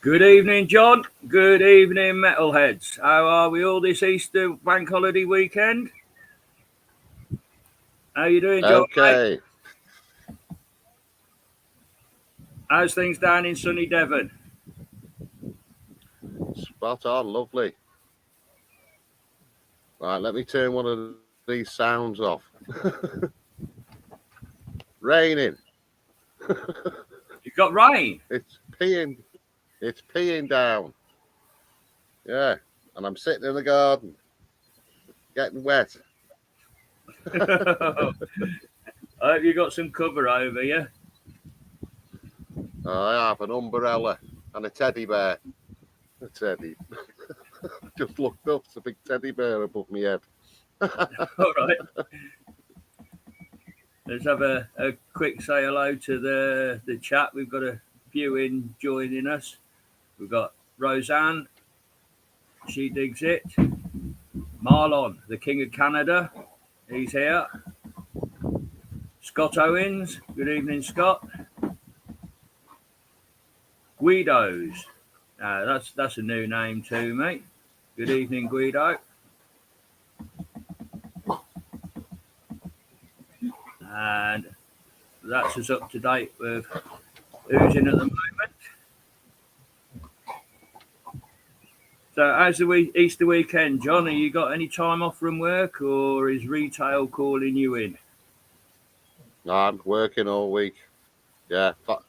Good evening, John. Good evening, metalheads. How are we all this Easter bank holiday weekend? How you doing, John, mate? Okay, How's things down in sunny Devon? spot on, lovely. Right, let me turn one of these sounds off. Raining. You've got rain. It's peeing. It's peeing down. Yeah, and I'm sitting in the garden, getting wet. I hope you got some cover over you. I have an umbrella and a teddy bear. A teddy. Just looked up. It's a big teddy bear above my head. All right. Let's have a quick say hello to the chat. We've got a few in joining us. We've got Roseanne. She digs it. Marlon, the King of Canada. He's here. Scott Owens. Good evening, Scott. Guido's. That's a new name too, mate. Good evening, Guido. And that's us up to date with who's in at the moment. So, how's the Easter weekend, John? Have you got any time off from work, or is retail calling you in? No, I'm working all week. Yeah. So,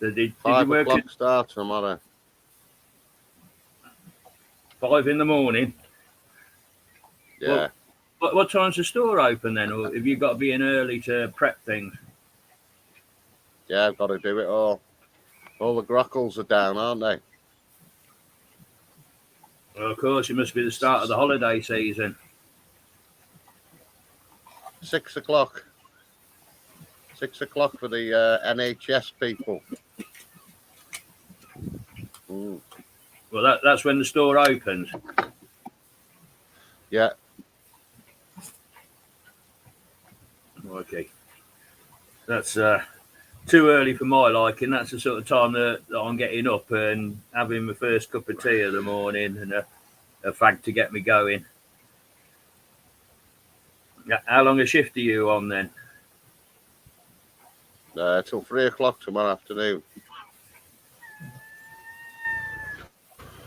did you 5 work o'clock at start tomorrow. 5 in the morning? Yeah. What time's the store open then, or have you got to be in early to prep things? Yeah, I've got to do it all. All the grockles are down, aren't they? Well, of course, it must be the start of the holiday season. 6 o'clock. 6 o'clock for the NHS people. Well, that's when the store opens. Yeah. Okay. That's too early for my liking. That's the sort of time that I'm getting up and having my first cup of tea of the morning and a fag to get me going. How long a shift are you on then? Till 3 o'clock tomorrow afternoon.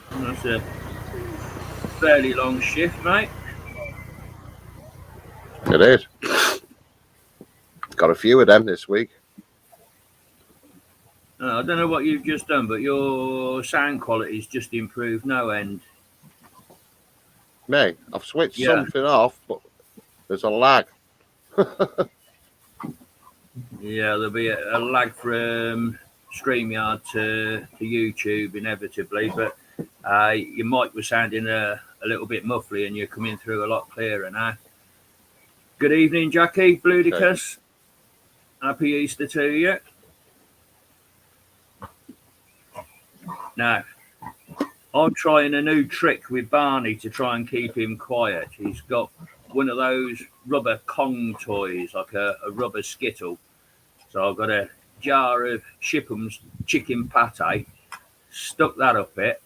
That's a fairly long shift, mate. It is. Got a few of them this week. I don't know what you've just done, but your sound quality's just improved no end. Me, I've switched something off, but there's a lag. Yeah, there'll be a lag from StreamYard to YouTube inevitably, but your mic was sounding a little bit muffly and you're coming through a lot clearer now. Good evening, Jackie Bludicus. Okay. Happy Easter to you. Now, I'm trying a new trick with Barney to try and keep him quiet. He's got one of those rubber Kong toys, like a rubber skittle. So I've got a jar of Shipham's chicken pate, stuck that up it,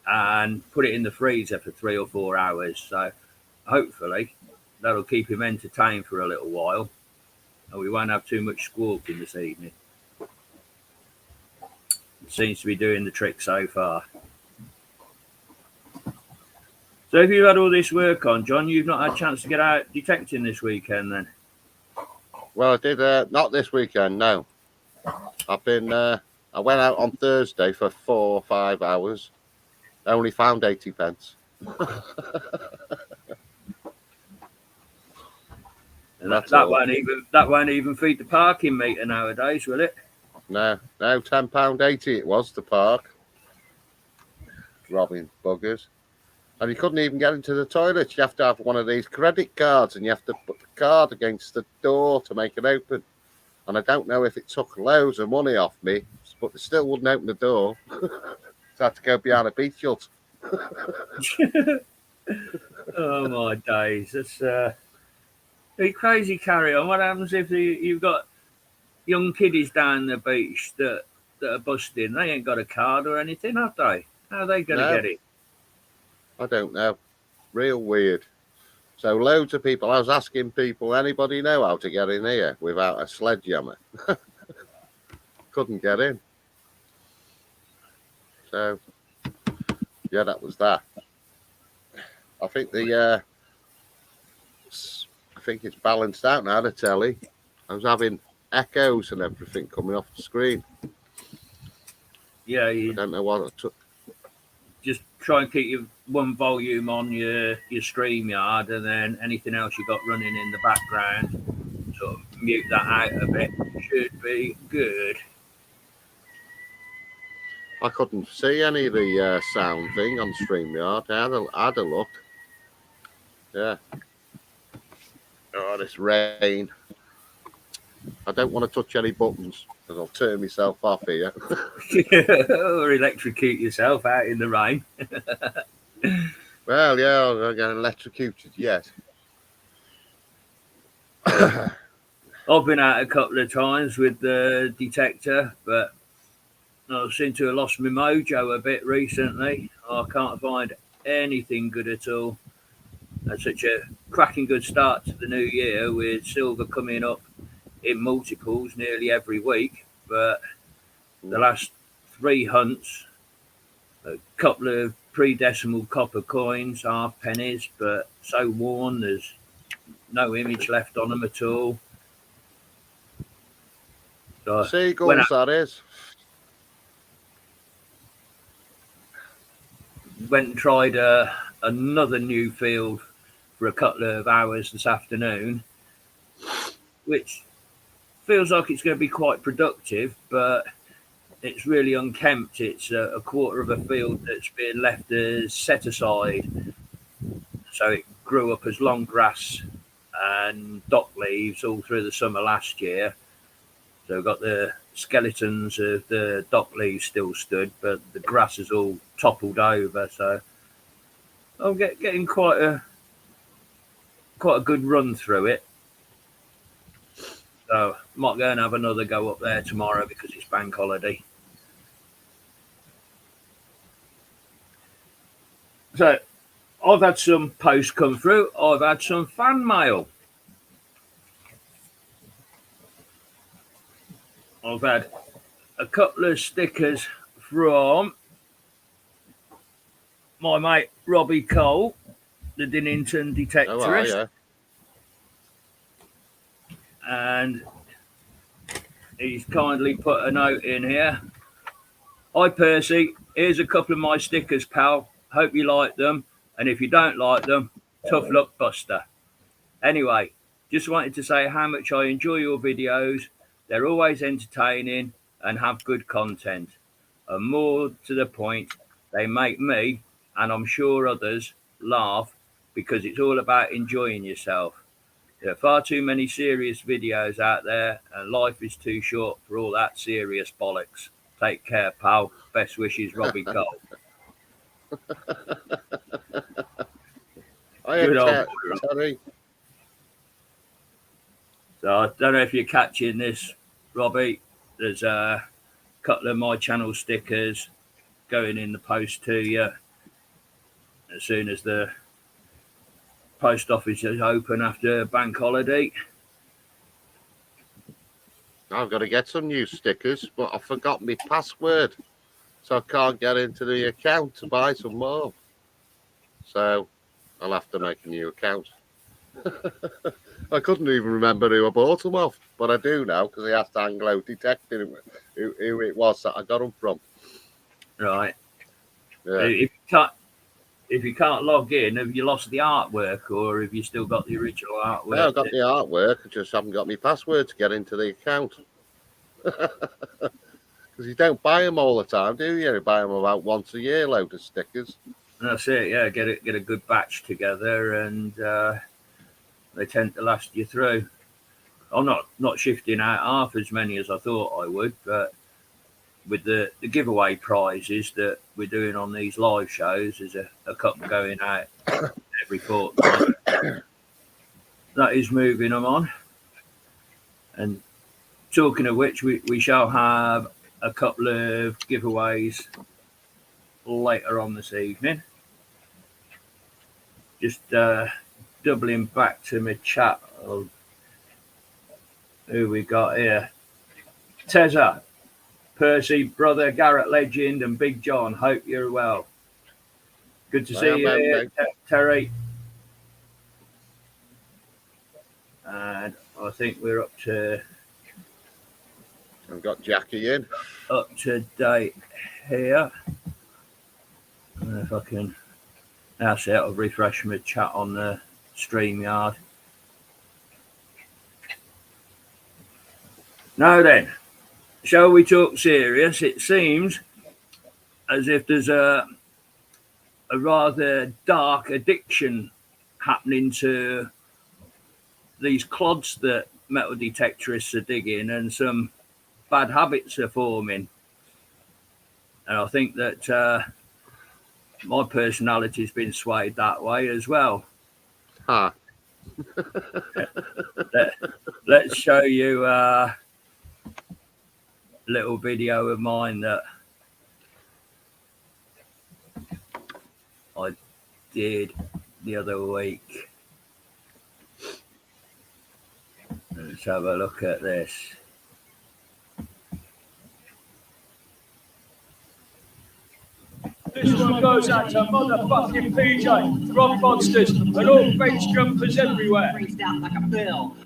and put it in the freezer for 3 or 4 hours. So hopefully that'll keep him entertained for a little while, and we won't have too much squawking this evening. It seems to be doing the trick so far. So if you've had all this work on, John, you've not had a chance to get out detecting this weekend then? Well, I did not this weekend, no. I've been I went out on Thursday for 4 or 5 hours. I only found 80 pence. And that won't even feed the parking meter nowadays, will it? No, £10.80 it was to park. Robbing buggers. And you couldn't even get into the toilet. You have to have one of these credit cards and you have to put the card against the door to make it open. And I don't know if it took loads of money off me, but they still wouldn't open the door. So I had to go behind a beach hut. Oh, my days. That's crazy carry on. What happens if you've got young kiddies down the beach that are busting. They ain't got a card or anything, have they? How are they going to No. get it? I don't know. Real weird. So loads of people, I was asking people, anybody know how to get in here without a sledgehammer? Couldn't get in. So, yeah, that was that. I think I think it's balanced out now, the telly. I was having echoes and everything coming off the screen. Yeah, I don't know what I took. just try and keep your one volume on your StreamYard, and then anything else you got running in the background, sort of mute that out a bit. Should be good. I couldn't see any of the sound thing on StreamYard. I had a look. Yeah. Oh, this rain. I don't want to touch any buttons because I'll turn myself off here. Or electrocute yourself out in the rain. Well, yeah, I'm not getting electrocuted yet. I've been out a couple of times with the detector, but I seem to have lost my mojo a bit recently. I can't find anything good at all. Had such a cracking good start to the new year with silver coming up in multiples nearly every week, but the last 3 hunts, a couple of pre-decimal copper coins, half pennies, but so worn there's no image left on them at all. So Seagulls, that is. Went and tried another new field for a couple of hours this afternoon, which feels like it's going to be quite productive, but it's really unkempt. It's a quarter of a field that's been left as set aside. So it grew up as long grass and dock leaves all through the summer last year. So we've got the skeletons of the dock leaves still stood, but the grass is all toppled over. So I'm getting quite a good run through it. So might go and have another go up there tomorrow because it's bank holiday. So I've had some posts come through. I've had some fan mail. I've had a couple of stickers from my mate Robbie Cole, the Dinnington detectorist. Oh, yeah. And he's kindly put a note in here. Hi Percy, here's a couple of my stickers, pal. Hope you like them. And if you don't like them, tough luck, Buster. Anyway, just wanted to say how much I enjoy your videos. They're always entertaining and have good content. And more to the point, they make me, and I'm sure others, laugh because it's all about enjoying yourself. There are far too many serious videos out there, and life is too short for all that serious bollocks. Take care, pal. Best wishes, Robbie Cole. Good old Terry. So I don't know if you're catching this, Robbie. There's a couple of my channel stickers going in the post to you as soon as the post office is open after bank holiday. I've got to get some new stickers, but I forgot my password, so I can't get into the account to buy some more. So I'll have to make a new account. I couldn't even remember who I bought them off, but I do now because I asked Anglo Detective who it was that I got them from. Right. Yeah. If you can't log in, have you lost the artwork, or have you still got the original artwork? No, I've got the artwork. I just haven't got my password to get into the account. Because you don't buy them all the time, do you? You buy them about once a year, load of stickers. That's it. Yeah, get a good batch together, and they tend to last you through. I'm not shifting out half as many as I thought I would, but with the giveaway prizes that we're doing on these live shows, there's a couple going out every fortnight. That is moving them on. And talking of which, we shall have a couple of giveaways later on this evening. Just doubling back to my chat of who we got here. Tezza, Percy, brother, Garrett Legend, and Big John. Hope you're well. Good to see you here, Terry. And I think we're up to... I've got Jackie in. Up to date here. I don't know if I can... That's it, I'll refresh my chat on the StreamYard. Now then, shall we talk serious? It seems as if there's a rather dark addiction happening to these clods that metal detectorists are digging, and some bad habits are forming. And I think that my personality's been swayed that way as well. Huh. Let's show you a little video of mine that I did the other week. Let's have a look at this. This one goes out to motherfucking PJ, rock monsters, and all fence jumpers everywhere. Freezed out like a bill.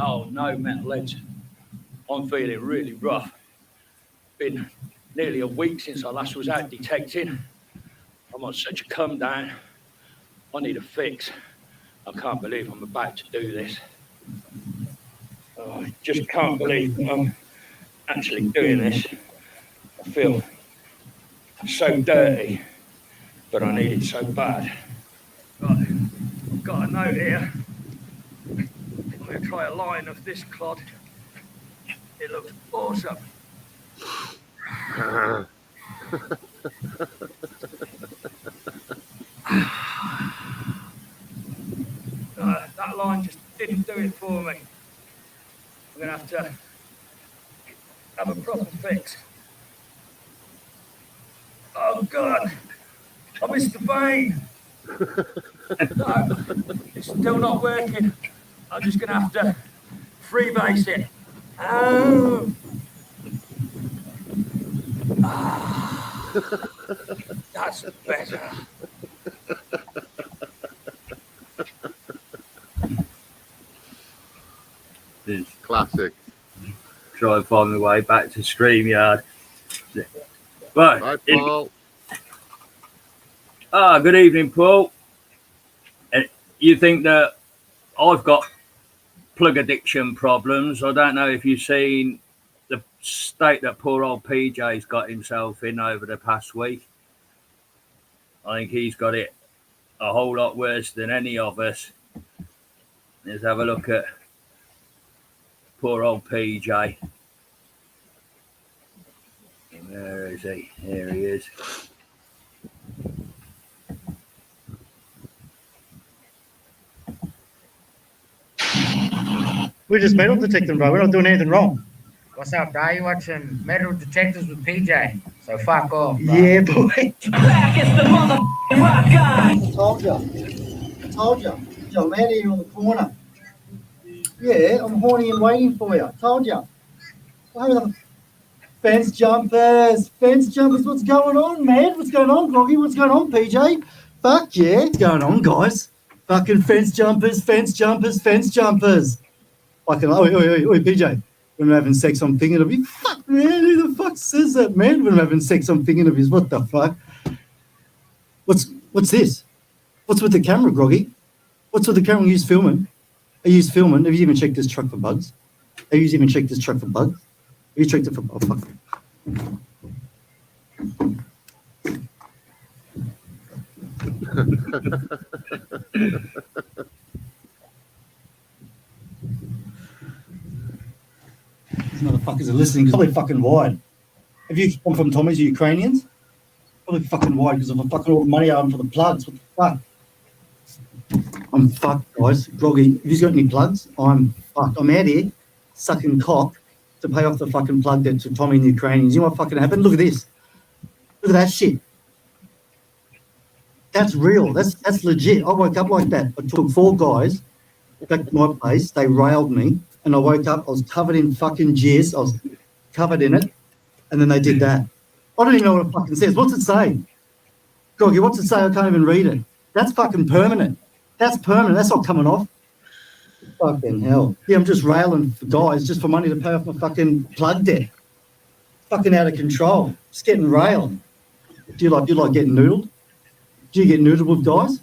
Oh no, metal heads. I'm feeling really rough. Been nearly a week since I last was out detecting. I'm on such a come down. I need a fix. I can't believe I'm about to do this. Oh, I just can't believe I'm actually doing this. I feel so dirty, but I need it so bad. Right, I've got a note here. I'm going to try a line of this clod. It looks awesome. That line just didn't do it for me. I'm going to have a proper fix. Oh God, I missed the vein. No, it's still not working. I'm just going to have to freebase it. Oh. That's better. Classic. Try and find my way back to StreamYard. Right. Hi, Paul. Good evening, Paul. You think that I've got plug addiction problems? I don't know if you've seen the state that poor old PJ's got himself in over the past week. I think he's got it a whole lot worse than any of us. Let's have a look at poor old PJ. Where is he? Here he is. We're just metal detecting, bro. We're not doing anything wrong. What's up, bro? You watching Metal Detectors with PJ? So fuck off, bro. Yeah, boy. Back is the motherfucking rock guy. I told you. I'm out here on the corner. Yeah, I'm horny and waiting for you. I told you. Fence jumpers, what's going on, man? What's going on, Groggy? What's going on, PJ? Fuck yeah. What's going on, guys? Fucking fence jumpers. Fucking, oi, PJ. When I'm having sex, I'm thinking of you. Fuck, man, who the fuck says that, man? When I'm having sex, I'm thinking of you. What the fuck? What's this? What's with the camera, Groggy? What's with the camera you filming? Are you filming? Have you even checked this truck for bugs? Have you even checked this truck for bugs? Have you checked it for... Oh, fuck. These motherfuckers are listening because probably fucking wide. Have you come from Tommy's, you Ukrainians? Probably fucking wide because of the fucking all the money I own for the plugs. What the fuck? I'm fucked, guys. Groggy, if you've got any plugs, I'm fucked. I'm out here sucking cock to pay off the fucking plug debt to Tommy and the Ukrainians. You know what fucking happened? Look at this. Look at that shit. That's real. That's legit. I woke up like that. I took 4 guys back to my place. They railed me, and I woke up. I was covered in fucking jizz. I was covered in it, and then they did that. I don't even know what it fucking says. What's it say? Groggy, what's it say? I can't even read it. That's fucking permanent. That's permanent. That's not coming off. Fucking hell. Yeah, I'm just railing for guys just for money to pay off my fucking plug debt. Fucking out of control. Just getting railed. Do you like getting noodled? Do you get noodled with guys?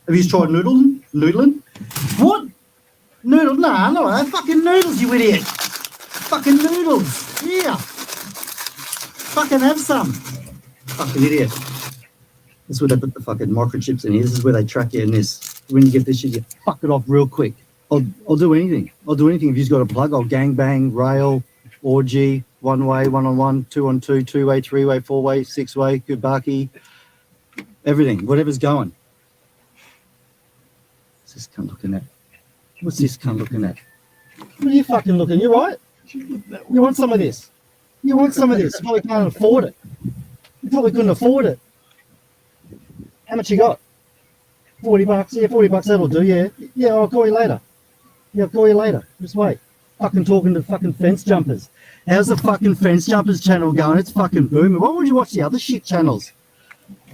Have you tried noodling? Noodling? What? Noodle? Nah, no, fucking noodles, you idiot. Fucking noodles. Yeah. Fucking have some. Fucking idiot. That's where they put the fucking microchips in here. This is where they track you in this. When you get this shit, you fuck it off real quick. I'll do anything. I'll do anything. If you've got a plug, I'll gangbang, rail, orgy, one way, 1-on-1, 2-on-2, 2-way, 3-way, 4-way, 6-way, gubaki, everything, whatever's going. What's this cunt looking at? What's this cunt looking at? What are you fucking looking? You right? You want some of this? You want some of this? You probably can't afford it. You probably couldn't afford it. How much you got? $40? Yeah, $40, that'll do, yeah. Yeah, I'll call you later. Yeah, I'll call you later. Just wait. Fucking talking to fucking fence jumpers. How's the fucking fence jumpers channel going? It's fucking booming. Why would you watch the other shit channels?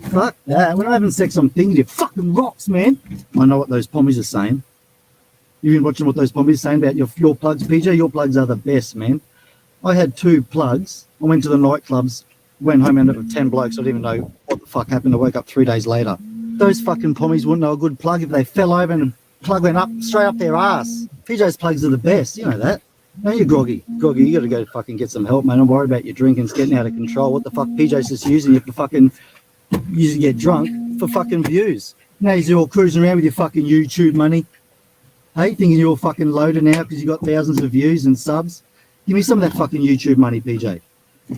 Fuck that. When I'm having sex, I'm thinking it fucking rocks, man. I know what those pommies are saying. You've been watching what those pommies are saying about your plugs, PJ? Your plugs are the best, man. I had 2 plugs. I went to the nightclubs, went home and ended up with 10 blokes. I didn't even know what the fuck happened. I woke up 3 days later. Those fucking pommies wouldn't know a good plug if they fell over and the plug went up straight up their ass. PJ's plugs are the best. You know that. No, you're groggy. Groggy, you got to go fucking get some help, man. I'm worried about your drinking. It's getting out of control. What the fuck? PJ's just using you for fucking, you get drunk for fucking views. Now you're all cruising around with your fucking YouTube money. Hey, thinking you're all fucking loaded now because you got thousands of views and subs. Give me some of that fucking YouTube money, PJ.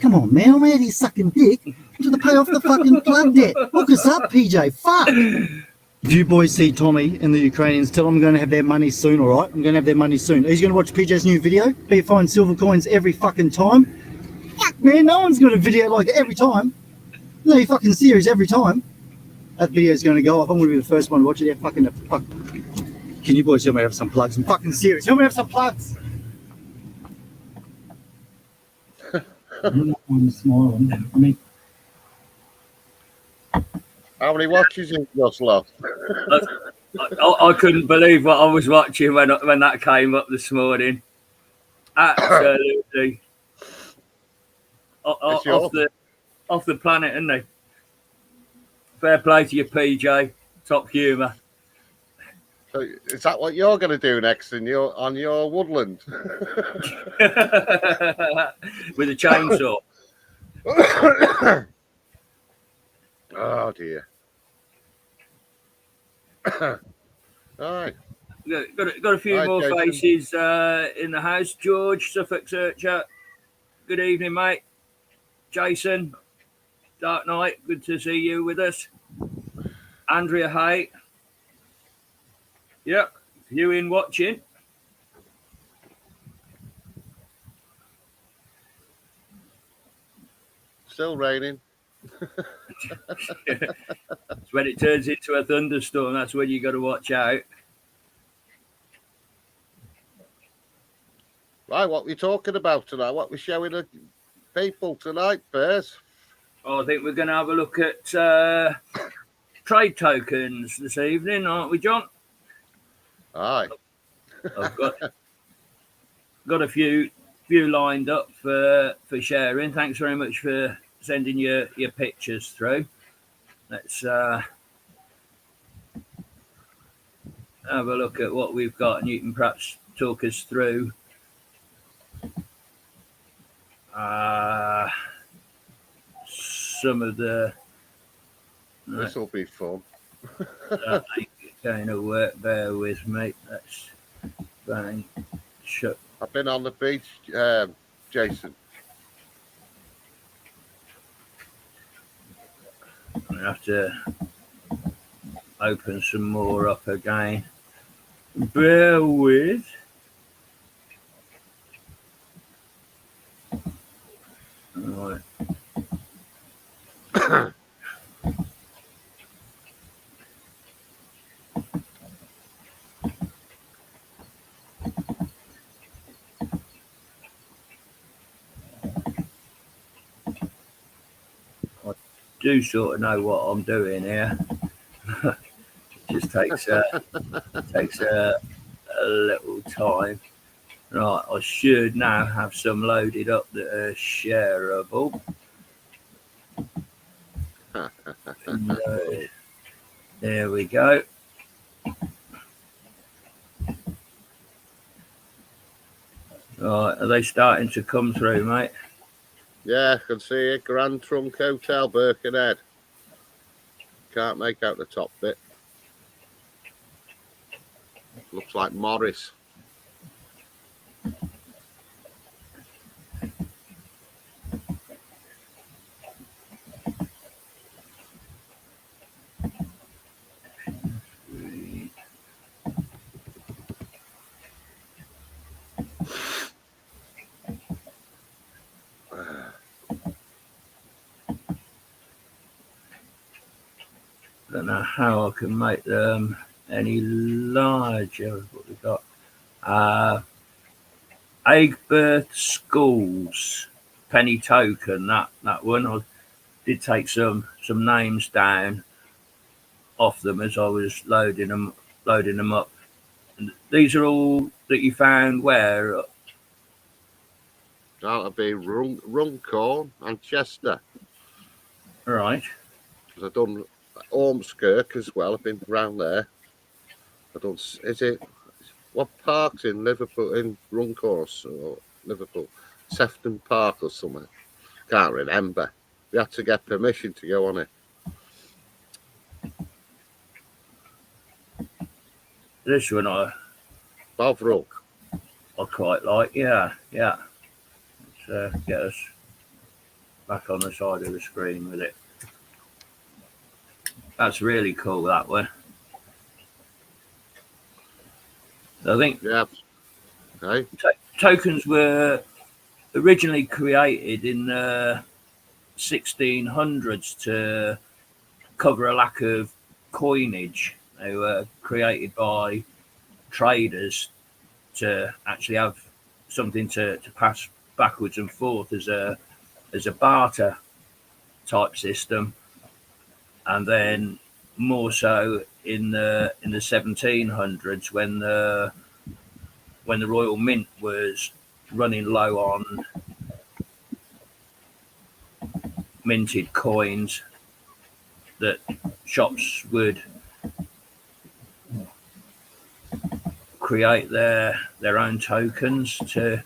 Come on, man. I'm out here sucking dick to pay off the fucking plug debt. Hook us up, PJ. Fuck. If you boys see Tommy and the Ukrainians, tell them I'm going to have their money soon, all right? I'm going to have their money soon. He's going to watch PJ's new video. Be find silver coins every fucking time. Fuck, man. No one's got a video like it every time. No, you fucking serious every time. That video's going to go up. I'm going to be the first one to watch it. Yeah, fucking fuck. Can you boys help me have some plugs? I'm fucking serious. Help me have some plugs. I'm smiling. I mean, How many watches you just lost? I couldn't believe what I was watching when that came up this morning. Absolutely. off the planet, isn't he? Fair play to you, PJ. Top humour. So is that what you're going to do next on your woodland? With a chainsaw. Oh dear. All right. Got a few Right, more Jason. faces in the house. George, Suffolk Searcher. Good evening, mate. Jason, Dark Knight. Good to see you with us. Andrea Hay. Yep, you in watching. Still raining. It's when it turns into a thunderstorm, that's when you got to watch out. Right, what we talking about tonight? What we showing the people tonight, first? Oh, I think we're going to have a look at trade tokens this evening, aren't we, John? Aye. I've got a few lined up for sharing. Thanks very much for sending your pictures through. Let's have a look at what we've got, and you can perhaps talk us through some of the. This will be fun. That ain't going to work. Bear with me. Let's bang. Shut. I've been on the beach, Jason. I have to open some more up again. Bear with. Right. I do sort of know what I'm doing here. It just takes a little time. Right, I should now have some loaded up that are shareable. There we go. Right, are they starting to come through, mate? Yeah, I can see it. Grand Trunk Hotel, Birkenhead. Can't make out the top bit. Looks like Morris. Don't know how I can make them any larger. What we got? Egbert Schools, penny token. That one. I did take some names down off them as I was loading them up. And these are all that you found where? That'll be Runcorn and Chester. Right. Because I've done Ormskirk as well. I've been round there. I've done. Is it what park's in Liverpool, in Runcorn or Liverpool? Sefton Park or something. Can't remember. We had to get permission to go on it. This one Bovril. I quite like. Yeah. Let's get us back on the side of the screen with it. That's really cool, that one. I think tokens were originally created in the 1600s to cover a lack of coinage. They were created by traders to actually have something to pass backwards and forth as a barter type system, and then more so in the 1700s when the Royal Mint was running low on minted coins, that shops would create their own tokens to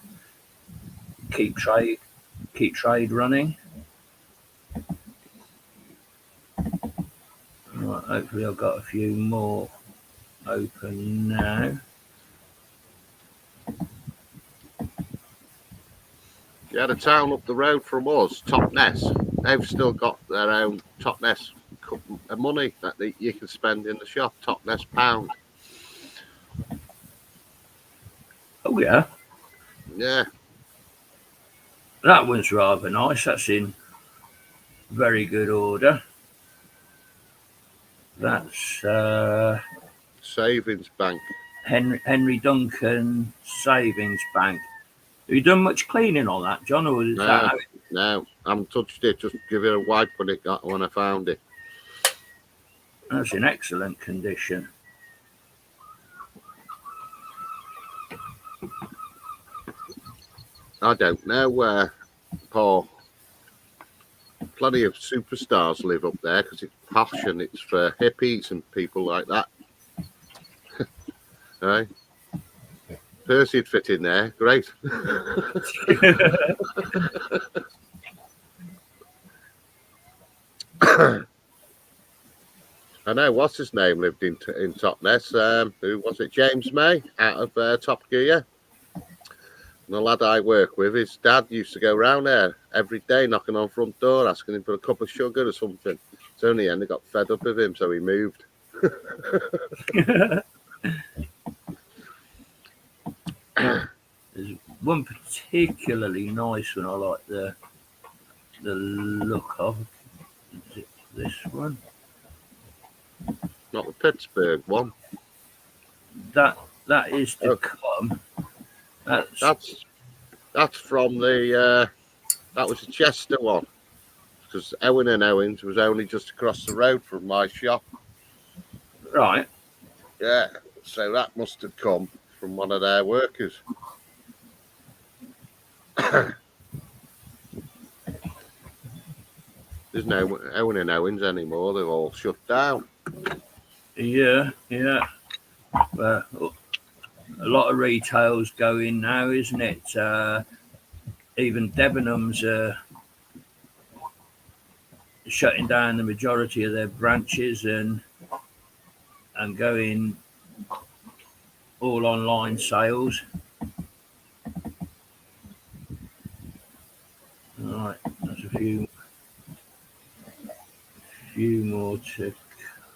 keep trade running. Right, hopefully I've got a few more open now. Yeah, the town up the road from us, Totnes, they've still got their own Totnes money that you can spend in the shop, Totnes pound. Oh yeah. Yeah. That one's rather nice. That's in very good order. That's Savings Bank. Henry Duncan Savings Bank. Have you done much cleaning on that, John? Or is No, I haven't touched it. Just give it a wipe when I found it. That's in excellent condition. I don't know where, Paul. Plenty of superstars live up there because it's posh and it's for hippies and people like that. Aye. Percy'd fit in there. Great. I know, what's his name lived in Totnes. Who was it? James May out of Top Gear. And the lad I work with, his dad used to go round there every day knocking on front door, asking him for a cup of sugar or something. So in the end, they got fed up with him, so he moved. There's one particularly nice one I like the look of. Is it this one? Not the Pittsburgh one. That is to come. That's from the that was the Chester one, because Owen and Owens was only just across the road from my shop. Right. Yeah, so that must have come from one of their workers. There's no Owen and Owens anymore. They've all shut down. Yeah. But a lot of retail's going now, isn't it? Even Debenhams are shutting down the majority of their branches and going all online sales. All right, there's a few more to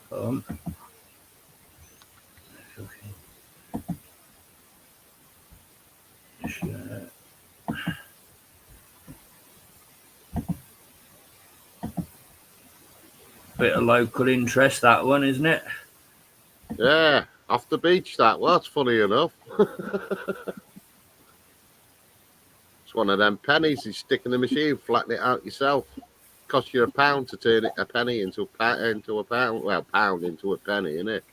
come. Bit of local interest, that one, isn't it? Yeah, off the beach that was, funny enough. It's one of them pennies you stick in the machine, flatten it out yourself. Costs you £1 to turn a penny into a pound. Well, pound into a penny, isn't it?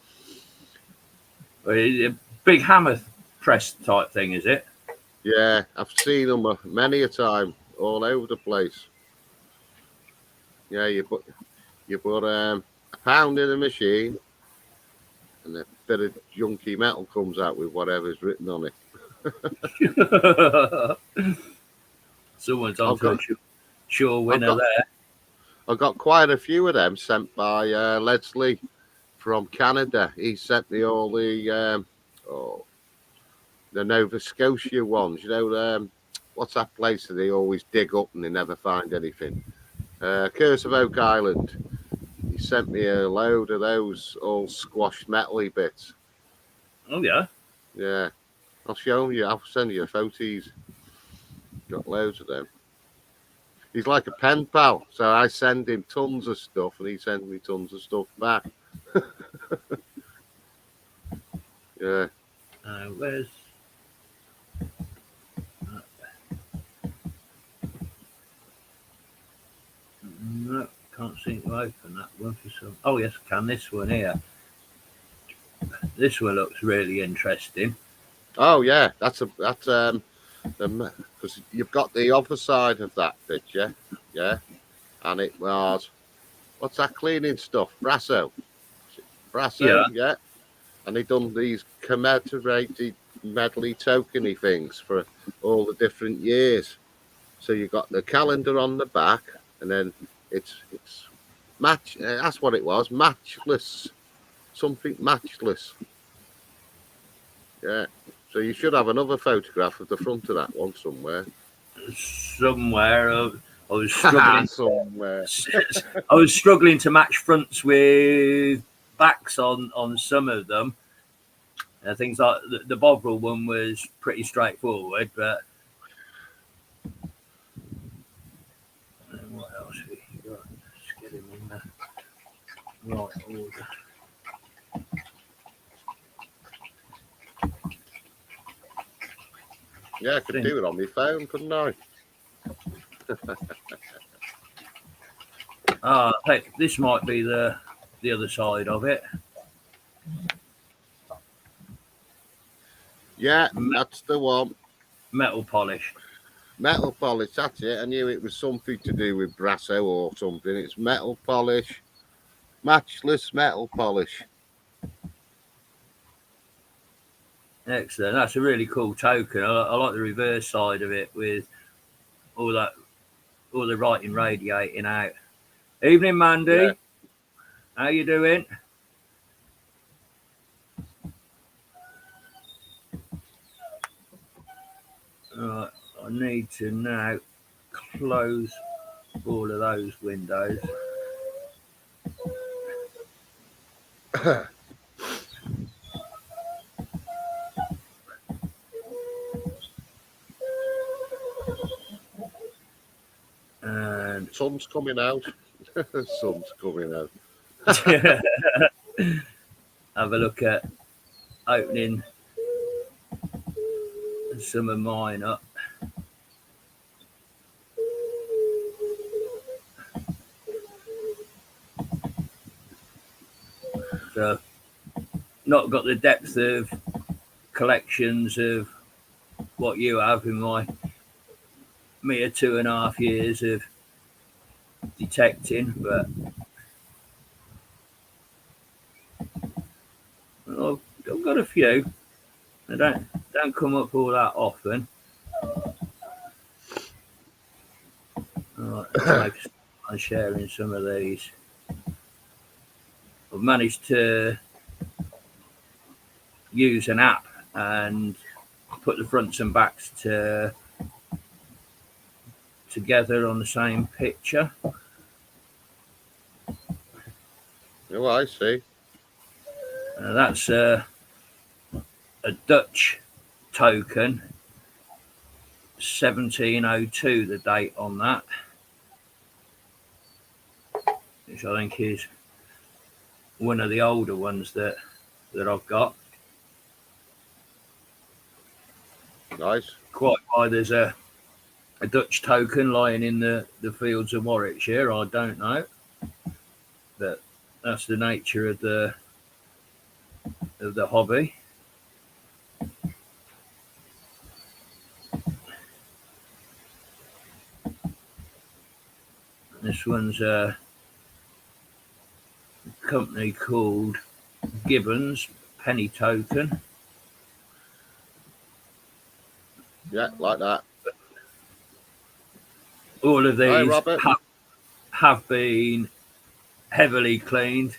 A big hammer press type thing, is it? Yeah, I've seen them many a time, all over the place. Yeah, you put £1 in the machine, and a bit of junky metal comes out with whatever's written on it. Someone's on to a sure winner there. I got quite a few of them sent by Leslie from Canada. He sent me all the Nova Scotia ones. You know, what's that place that they always dig up and they never find anything? Curse of Oak Island. He sent me a load of those all squashed metally bits. Oh yeah. Yeah, I'll show you. I'll send you photos. Got loads of them. He's like a pen pal, so I send him tons of stuff, and he sends me tons of stuff back. Yeah. Where's? No, can't seem to open that one for some. Oh yes, I can. This one here. This one looks really interesting. Oh yeah, that's because you've got the other side of that picture, yeah, and it was what's that cleaning stuff? Brasso, yeah, and they done these commemorated medley tokeny things for all the different years. So you got the calendar on the back, and then it's match. That's what it was, matchless, something matchless. Yeah. So you should have another photograph of the front of that one somewhere. Somewhere, I was struggling. Somewhere. I was struggling to match fronts with backs on some of them. Things like the Bovril one was pretty straightforward, but what else have we got? Let's get him in the right order. Yeah, I could do it on my phone, couldn't I? Heck, this might be the other side of it. Yeah, that's the one. Metal polish. Metal polish, that's it. I knew it was something to do with Brasso or something. It's metal polish. Matchless metal polish. Excellent. That's a really cool token. I like the reverse side of it with all the writing radiating out. Evening, Mandy. Yeah. How you doing? Right, I need to now close all of those windows. And Sun's coming out. Sun's coming out. have a look at opening some of mine up. So, not got the depth of collections of what you have in my mere 2.5 years of detecting, but I've got a few. They don't come up all that often. All right, I'm sharing some of these. I've managed to use an app and put the fronts and backs together on the same picture. Oh, I see. That's a Dutch token, 1702, the date on that, which I think is one of the older ones that I've got. Nice. Quite why there's a Dutch token lying in the fields of Warwickshire, I don't know, but that's the nature of the hobby. This one's a company called Gibbons penny token. Yeah, like that. All of Hi, these Robert. have been heavily cleaned.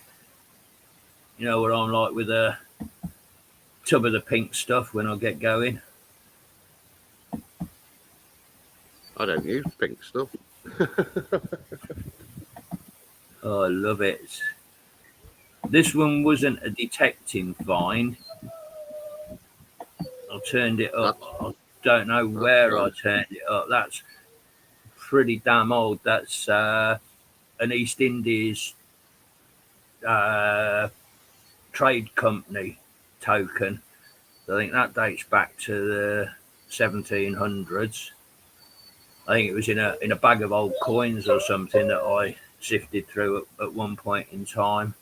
You know what I'm like with a tub of the pink stuff when I get going. I don't use pink stuff. Oh, I love it. This one wasn't a detecting find. I turned it up. I don't know where I turned it up. That's pretty damn old. That's an East Indies trade company token. I think that dates back to the 1700s. I think it was in a bag of old coins or something that I sifted through at one point in time.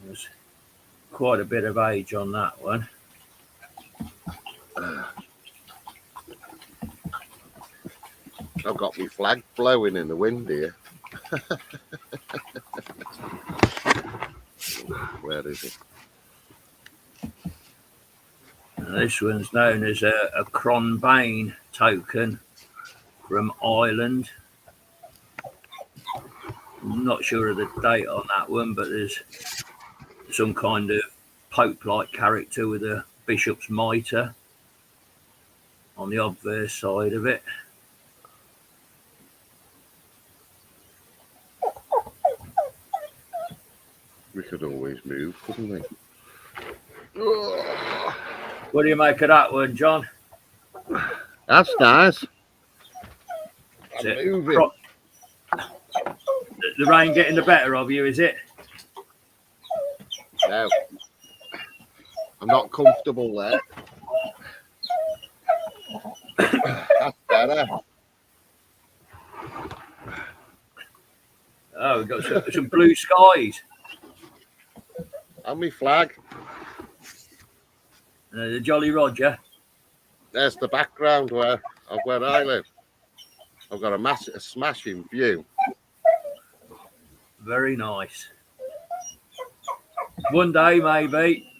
There's quite a bit of age on that one. I've got my flag blowing in the wind here. Where is it? This one's known as a Cronbane token from Ireland. I'm not sure of the date on that one, but there's some kind of Pope-like character with a bishop's mitre on the obverse side of it. We could always move, couldn't we? What do you make of that one, John? That's nice. Is I'm it moving. the rain getting the better of you, is it? No. I'm not comfortable there. That's better. Oh, we've got some blue skies. And my flag. The Jolly Roger. There's the background where I live. I've got a smashing view. Very nice. One day, maybe,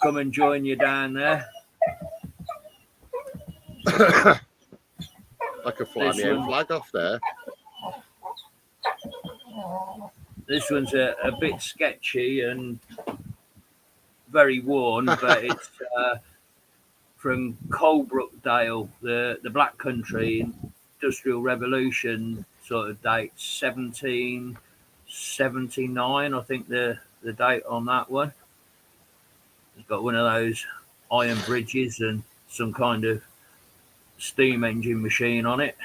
come and join you down there. I could fly This my own one- flag off there. This one's a bit sketchy and very worn, but it's from Coalbrookdale, the Black Country Industrial Revolution sort of date, 1779, I think the date on that one. It's got one of those iron bridges and some kind of steam engine machine on it.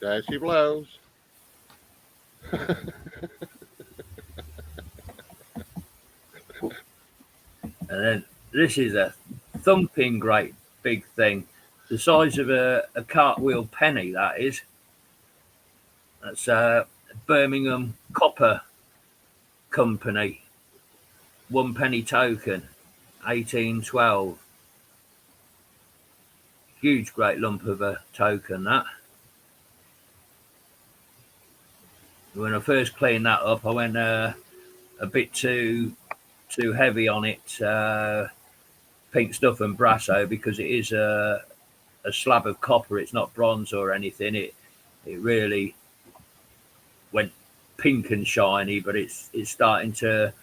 There she blows. And then this is a thumping great big thing, the size of a cartwheel penny, that is. That's Birmingham Copper Company, 1 penny token, 1812. Huge great lump of a token, that. When I first cleaned that up, I went a bit too heavy on it, pink stuff and brasso, because it is a slab of copper. It's not bronze or anything. It really went pink and shiny, but it's starting to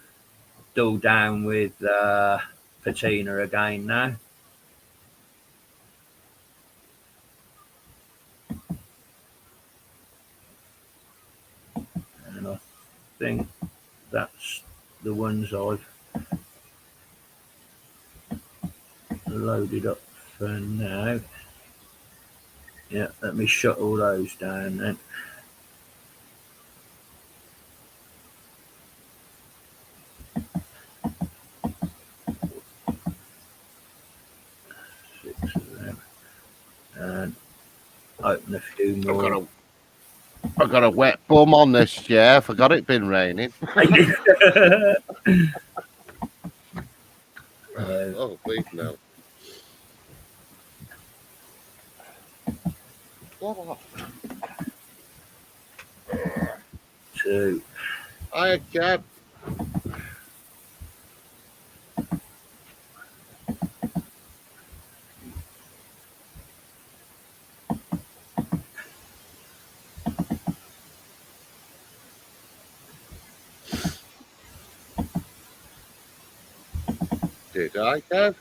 dull down with patina again now. And I think that's the ones I've loaded up for now. Yeah, let me shut all those down then. Six of them. And open a few more. I've got a wet bum on this chair. Forgot it been raining. Oh, please no. Oh. 2. I can't. Did I, Kev?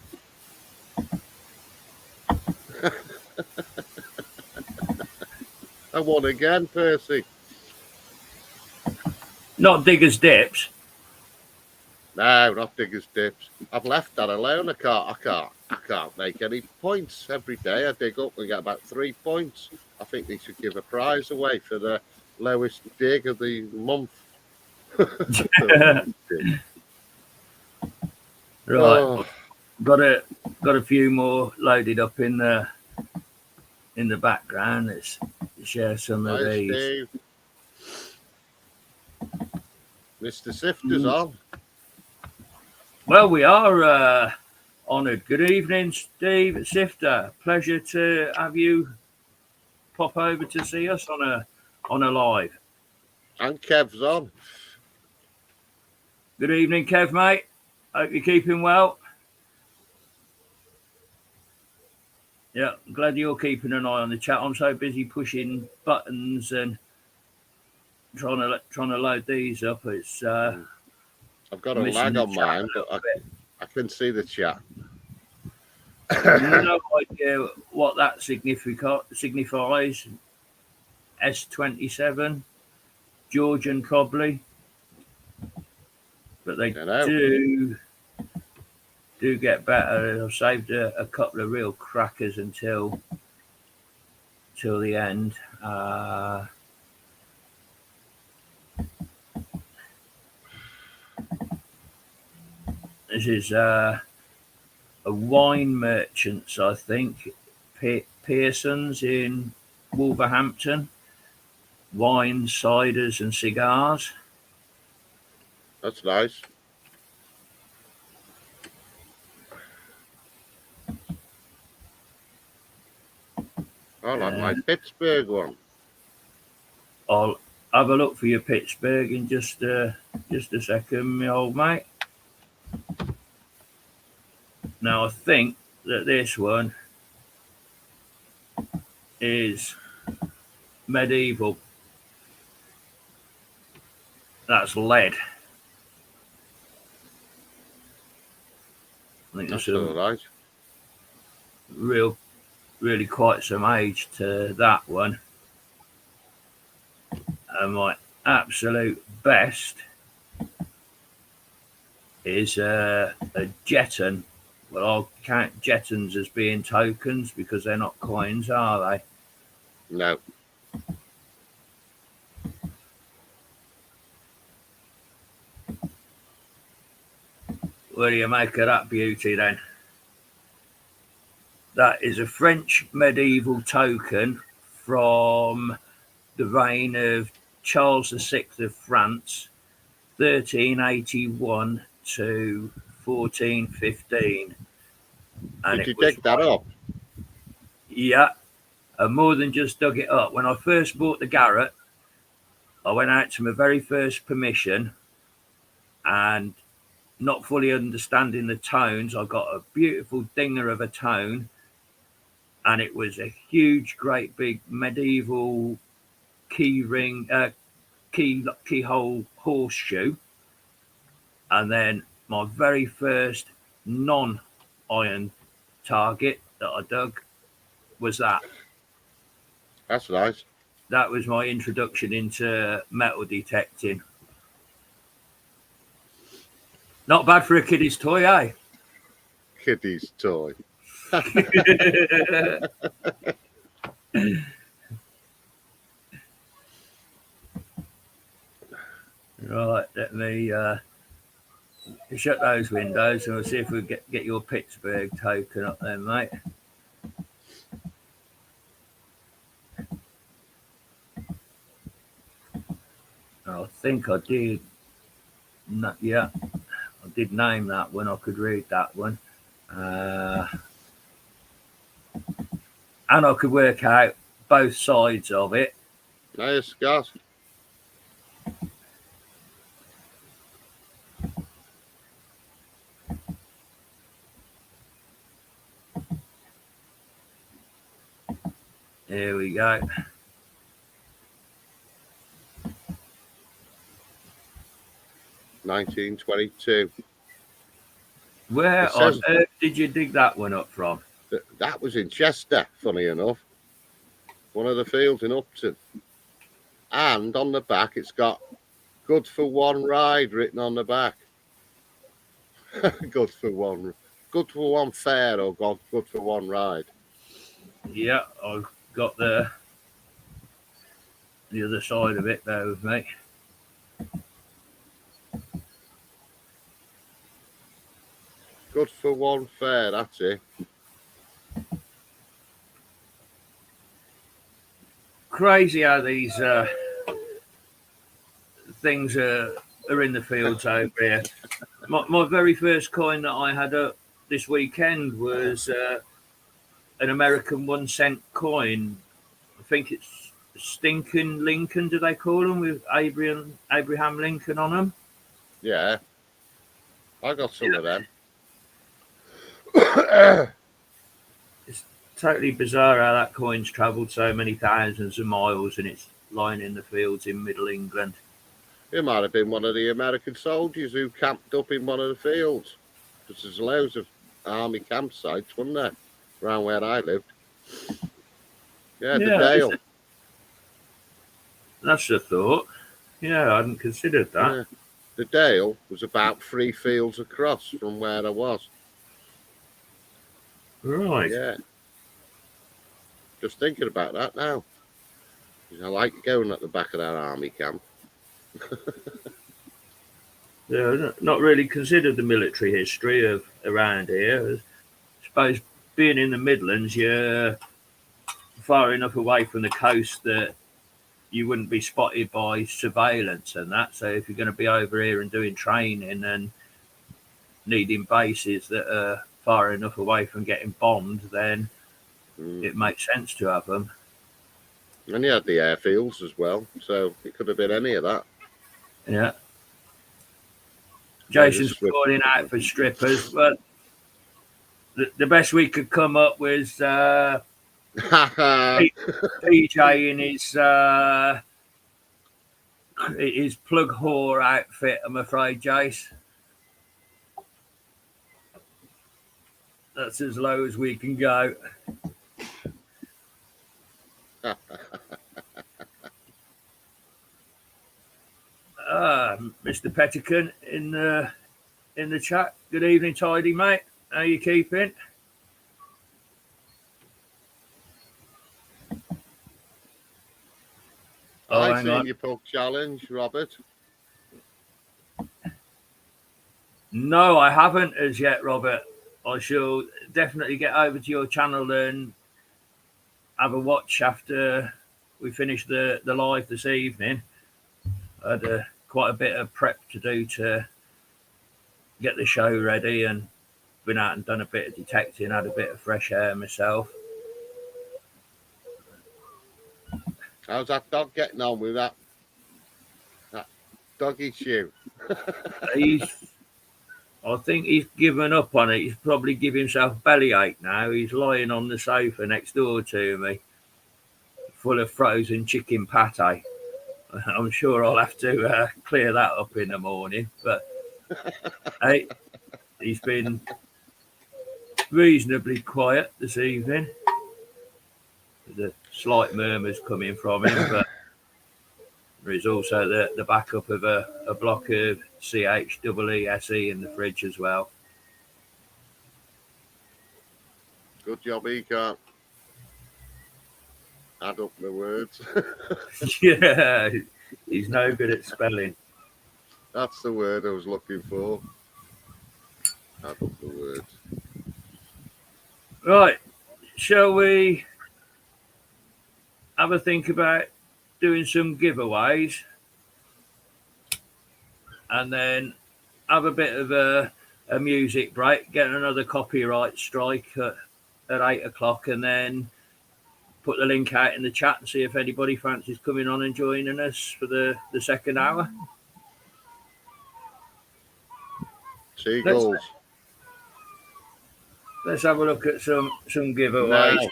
I won again, Percy. Not diggers dips. No, not diggers dips. I've left that alone. I can't make any points. Every day I dig up and get about 3 points. I think they should give a prize away for the lowest dig of the month. Right, Oh. got a few more loaded up in the background. Let's share some of Nice, these. Steve. Mr. Sifter's on. Well, we are honoured. Good evening, Steve Sifter. Pleasure to have you pop over to see us on a live. And Kev's on. Good evening, Kev, mate. Hope you're keeping well. Yeah, I'm glad you're keeping an eye on the chat. I'm so busy pushing buttons and trying to load these up. It's I've got a lag on mine, but I can see the chat. no idea what that signifies. S27, Georgian probably, but they do get better. I've saved a couple of real crackers until the end. This is a wine merchants, I think, Pearson's in Wolverhampton. Wine, ciders, and cigars. That's nice. I like my Pittsburgh one. I'll have a look for your Pittsburgh in just a second, my old mate. Now I think that this one is medieval. That's lead. I think That's there's all right. really quite some age to that one. And my absolute best is a jeton. Well, I'll count jetons as being tokens because they're not coins, are they? No. What do you make of that beauty then? That is a French medieval token from the reign of Charles VI of France, 1381 to 1415. And Did you it was dig that up? Yeah, and more than just dug it up. When I first bought the Garrett, I went out to my very first permission, and not fully understanding the tones, I got a beautiful dinger of a tone, and it was a huge, great big medieval keyhole horseshoe. And then my very first non-iron target that I dug was that. That's nice. That was my introduction into metal detecting. Not bad for a kiddie's toy, eh? Kiddie's toy. Right, let me shut those windows and we'll see if we get your Pittsburgh token up there, mate. I think I did. Yeah, I did name that one. I could read that one. And I could work out both sides of it. Nice, Scott. Here we go. $1922. Where on earth did you dig that one up from? That was in Chester, funny enough. One of the fields in Upton. And on the back, it's got good for one ride written on the back. Good for one fare or good for one ride. Yeah, I've got the other side of it there with me. Good for one fare, that's it. Crazy how these things are in the fields over here. My very first coin that I had up this weekend was an American 1 cent coin. I think it's Stinking Lincoln, do they call them, with Abraham Lincoln on them? Yeah. I got some of them. It's totally bizarre how that coin's travelled so many thousands of miles and it's lying in the fields in Middle England. It might have been one of the American soldiers who camped up in one of the fields. Because there's loads of army campsites, wasn't there, around where I lived. Yeah, the Dale. That's a thought. Yeah, I hadn't considered that. Yeah. The Dale was about 3 fields across from where I was. Right. Yeah. Just thinking about that now. I like going at the back of that army camp. Yeah, not really considered the military history of around here. I suppose being in the Midlands, you're far enough away from the coast that you wouldn't be spotted by surveillance and that. So if you're going to be over here and doing training and needing bases that are far enough away from getting bombed, then it makes sense to have them. And he had the airfields as well, so it could have been any of that. Yeah. Yeah, Jason's just Swift. calling out for strippers, but the best we could come up was PJ in his plug whore outfit, I'm afraid, Jace. That's as low as we can go. Mr. Pettican in the chat. Good evening, Tidy, mate. How you keeping? I hang seen on. your pub challenge, Robert. No, I haven't as yet, Robert. I shall definitely get over to your channel and have a watch after we finish the live this evening. I had quite a bit of prep to do to get the show ready, and been out and done a bit of detecting, had a bit of fresh air myself. How's that dog getting on with that doggy shoe? I think he's given up on it. He's probably given himself bellyache now. He's lying on the sofa next door to me, full of frozen chicken pate. I'm sure I'll have to clear that up in the morning. But hey, he's been reasonably quiet this evening. There's a slight murmurs coming from him, but there is also the backup of a block of CHEESE in the fridge as well. Good job, he can't add up the words. Yeah, he's no good at spelling. That's the word I was looking for. Add up the words. Right, shall we have a think about doing some giveaways and then have a bit of a music break, get another copyright strike at 8 o'clock, and then put the link out in the chat and see if anybody fancies coming on and joining us for the second hour. Seagulls. Let's have a look at some giveaways.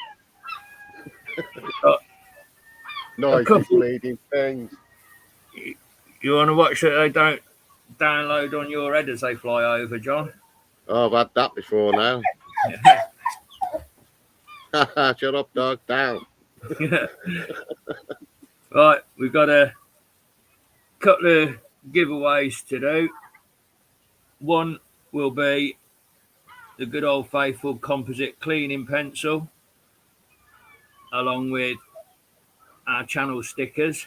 Noisy bleeding things. You want to watch it? They don't download on your head as they fly over, John. Oh, I've had that before now. Shut up, dog. Down. Right, we've got a couple of giveaways to do. One will be the good old faithful composite cleaning pencil, along with our channel stickers.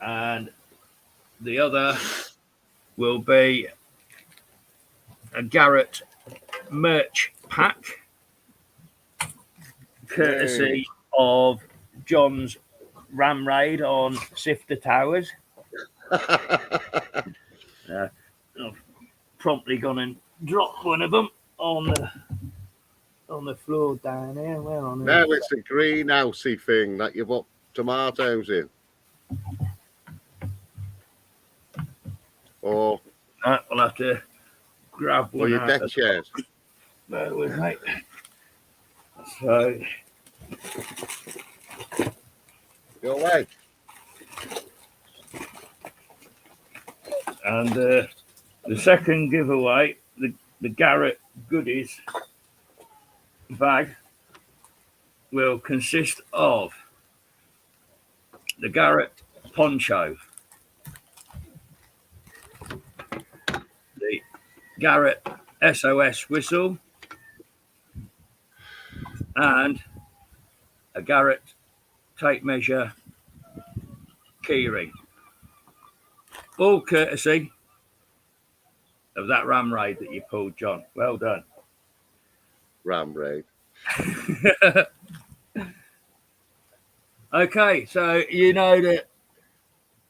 And the other will be a Garrett merch pack, courtesy of John's Ram Raid on Sifter Towers. I've promptly gone and dropped one of them on the floor down there. Where on No, it's a greenhousey thing that you put tomatoes in. Or I'll have to grab one. Or your deck chairs. Bear with me. So, Go away. And the second giveaway, the Garrett Goodies bag, will consist of the Garrett poncho, the Garrett SOS whistle, and a Garrett tape measure keyring. All courtesy of that Ram Raid that you pulled, John. Well done. Ram Raid. Okay, so you know that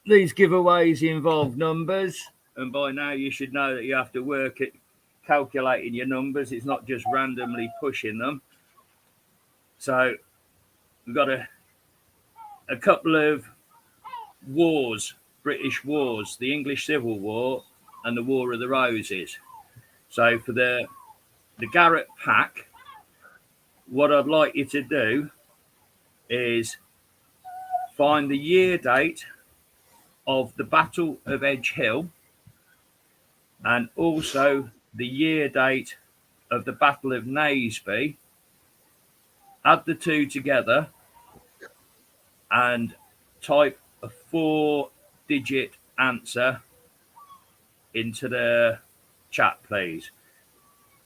these giveaways involve numbers, and by now you should know that you have to work at calculating your numbers. It's not just randomly pushing them. So we've got a couple of wars, British wars, the English Civil War and the War of the Roses. So for the Garrett pack, what I'd like you to do is find the year date of the Battle of Edge Hill and also the year date of the Battle of Naseby. Add the two together and type a 4-digit answer into the chat, please.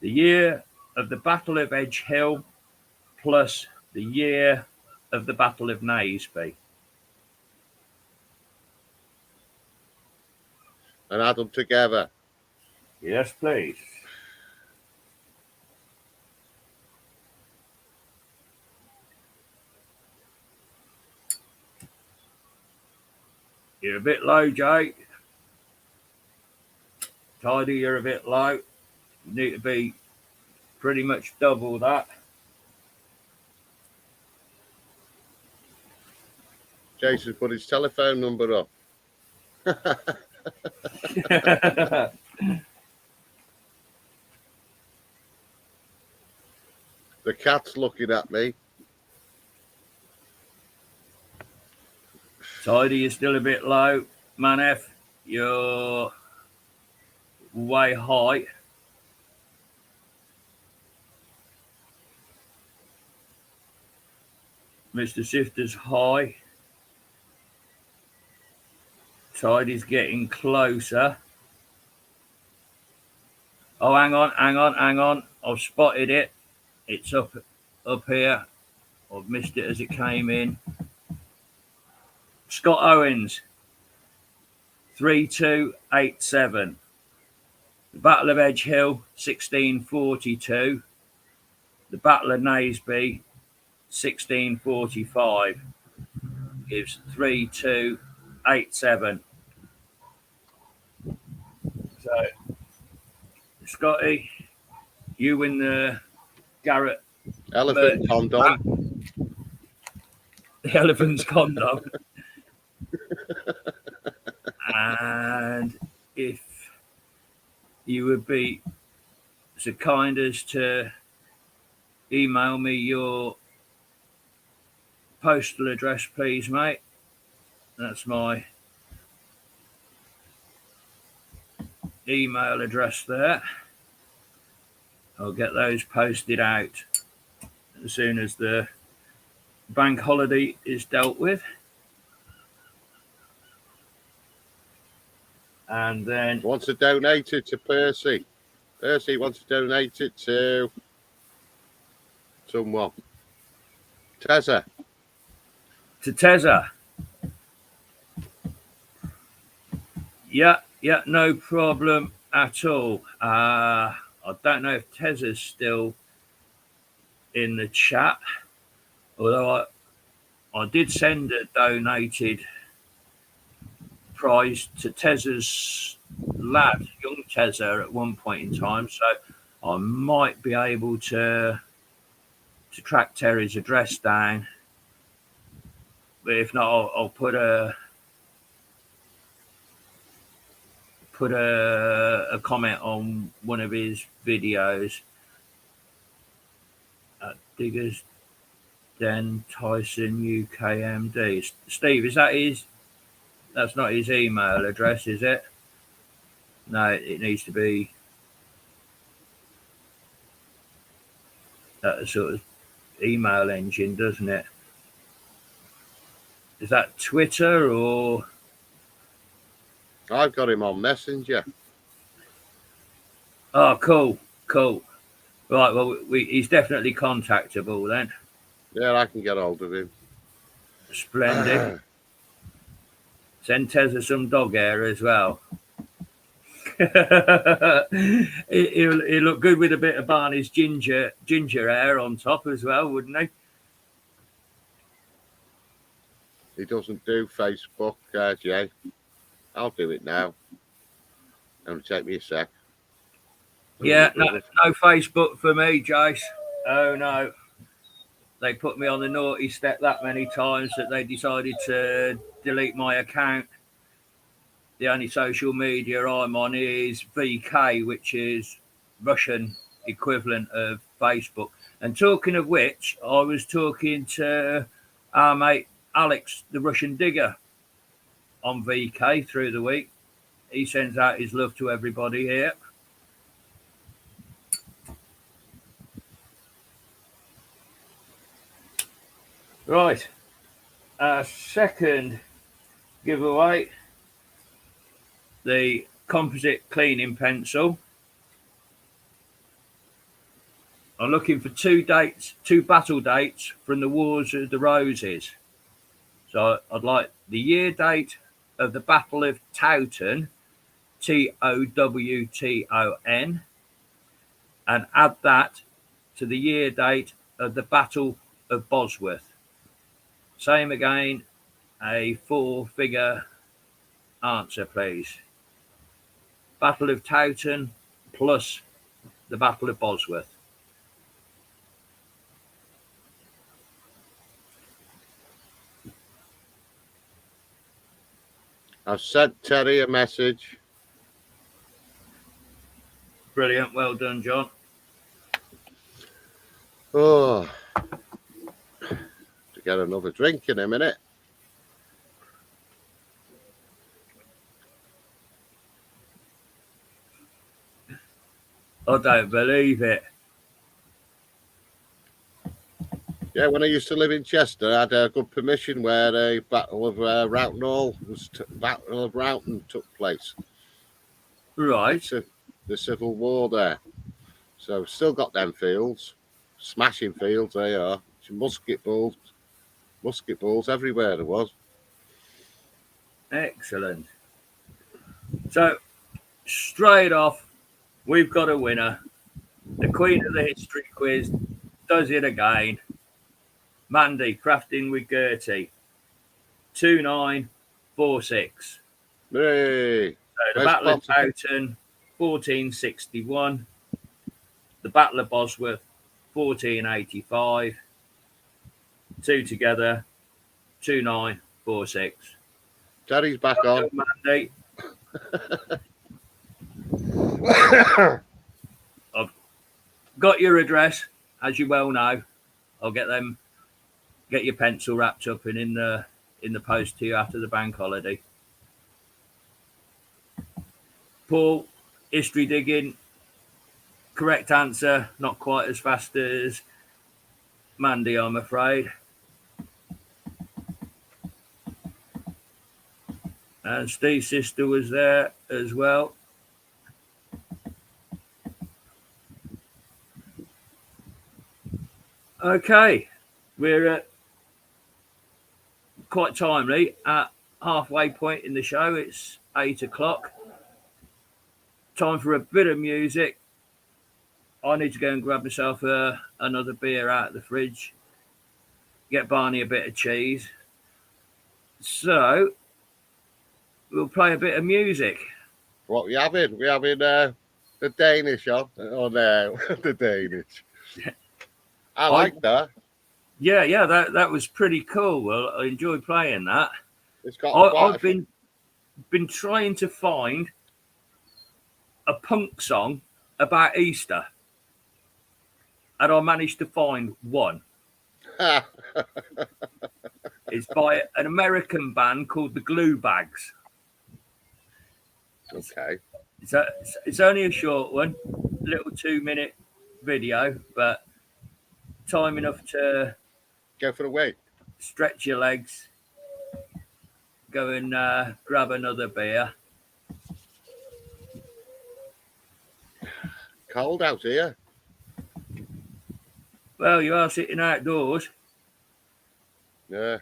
The year of the Battle of Edge Hill plus the year of the Battle of Naseby. And add them together. Yes, please. You're a bit low, Jake. Tidy, you're a bit low. You need to be pretty much double that. Jason put his telephone number up. The cat's looking at me. Tidy, you're still a bit low. Manef, you're way high. Mr. Sifter's high. Tidy's getting closer. Oh, hang on. I've spotted it. It's up here. I've missed it as it came in. Scott Owens, 3287. The Battle of Edge Hill, 1642. The Battle of Naseby, 1645. Gives 3287. So, Scotty, you win the Garrett Elephant condom. The elephant's condom. And if you would be so kind as to email me your postal address, please, mate. That's my email address there. I'll get those posted out as soon as the bank holiday is dealt with. And then Wants to donate it to Percy. Percy wants to donate it to someone. Tessa. to Tezza. Yeah, no problem at all. I don't know if Tezza's still in the chat, although I did send a donated prize to Tezza's lad, young Tezza, at one point in time, so I might be able to track Terry's address down. But if not, I'll put a comment on one of his videos at Diggers Den Tyson UKMD. Steve, is that his? That's not his email address, is it? No, it needs to be that sort of email engine, doesn't it? Is that Twitter or? I've got him on Messenger. Oh, cool. Right, well, he's definitely contactable then. Yeah, I can get hold of him. Splendid. Send Tezza some dog hair as well. He'll look good with a bit of Barney's ginger hair on top as well, wouldn't he? He doesn't do Facebook, Jay. I'll do it now. It'll take me a sec. Yeah, no Facebook for me, Jace. Oh no. they put me on the naughty step that many times that they decided to delete my account. The only social media I'm on is VK, which is Russian equivalent of Facebook. And talking of which, I was talking to our mate Alex, the Russian digger, on VK through the week. He sends out his love to everybody here. Right. Our second giveaway, the composite cleaning pencil. I'm looking for two battle dates from the Wars of the Roses. So I'd like the year date of the Battle of Towton, Towton, and add that to the year date of the Battle of Bosworth. Same again, a 4-figure answer, please. Battle of Towton plus the Battle of Bosworth. I've sent Terry a message. Brilliant. Well done, John. Oh, to get another drink in a minute. I don't believe it. Yeah, when I used to live in Chester, I had a good permission where a Battle of Roughton took place. Right. The Civil War there. So still got them fields, smashing fields they are. Musket balls everywhere there was. Excellent. So straight off, we've got a winner. The Queen of the History Quiz does it again. Mandy, Crafting with Gertie, 2946. Hey. So the Battle of Towton, 1461. The Battle of Bosworth, 1485. Two together, 2946. Terry's back on. Mandy. I've got your address, as you well know. I'll get your pencil wrapped up and in the post to you after the bank holiday. Paul, history digging, correct answer, not quite as fast as Mandy, I'm afraid. And Steve's sister was there as well. Okay, we're quite timely at halfway point in the show. It's 8 o'clock. Time for a bit of music. I need to go and grab myself another beer out of the fridge. Get Barney a bit of cheese. So we'll play a bit of music. What we having? We having the Danish on? Oh no, the Danish. I like that. Yeah, that was pretty cool. Well, I enjoyed playing that. It's got. I've been trying to find a punk song about Easter, and I managed to find one. It's by an American band called the Glue Bags. Okay. It's only a short one, little 2-minute video, but time enough to go for a wait, stretch your legs, go and grab another beer. Cold out here. Well, you are sitting outdoors. Yeah.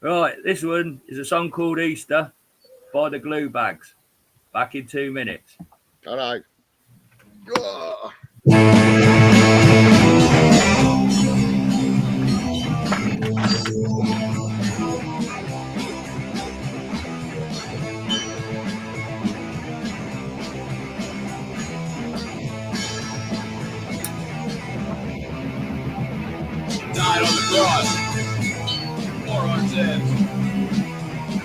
Right, this one is a song called Easter by the Glue Bags. Back in 2 minutes. All right. Oh. Died Frost. Four arms ends.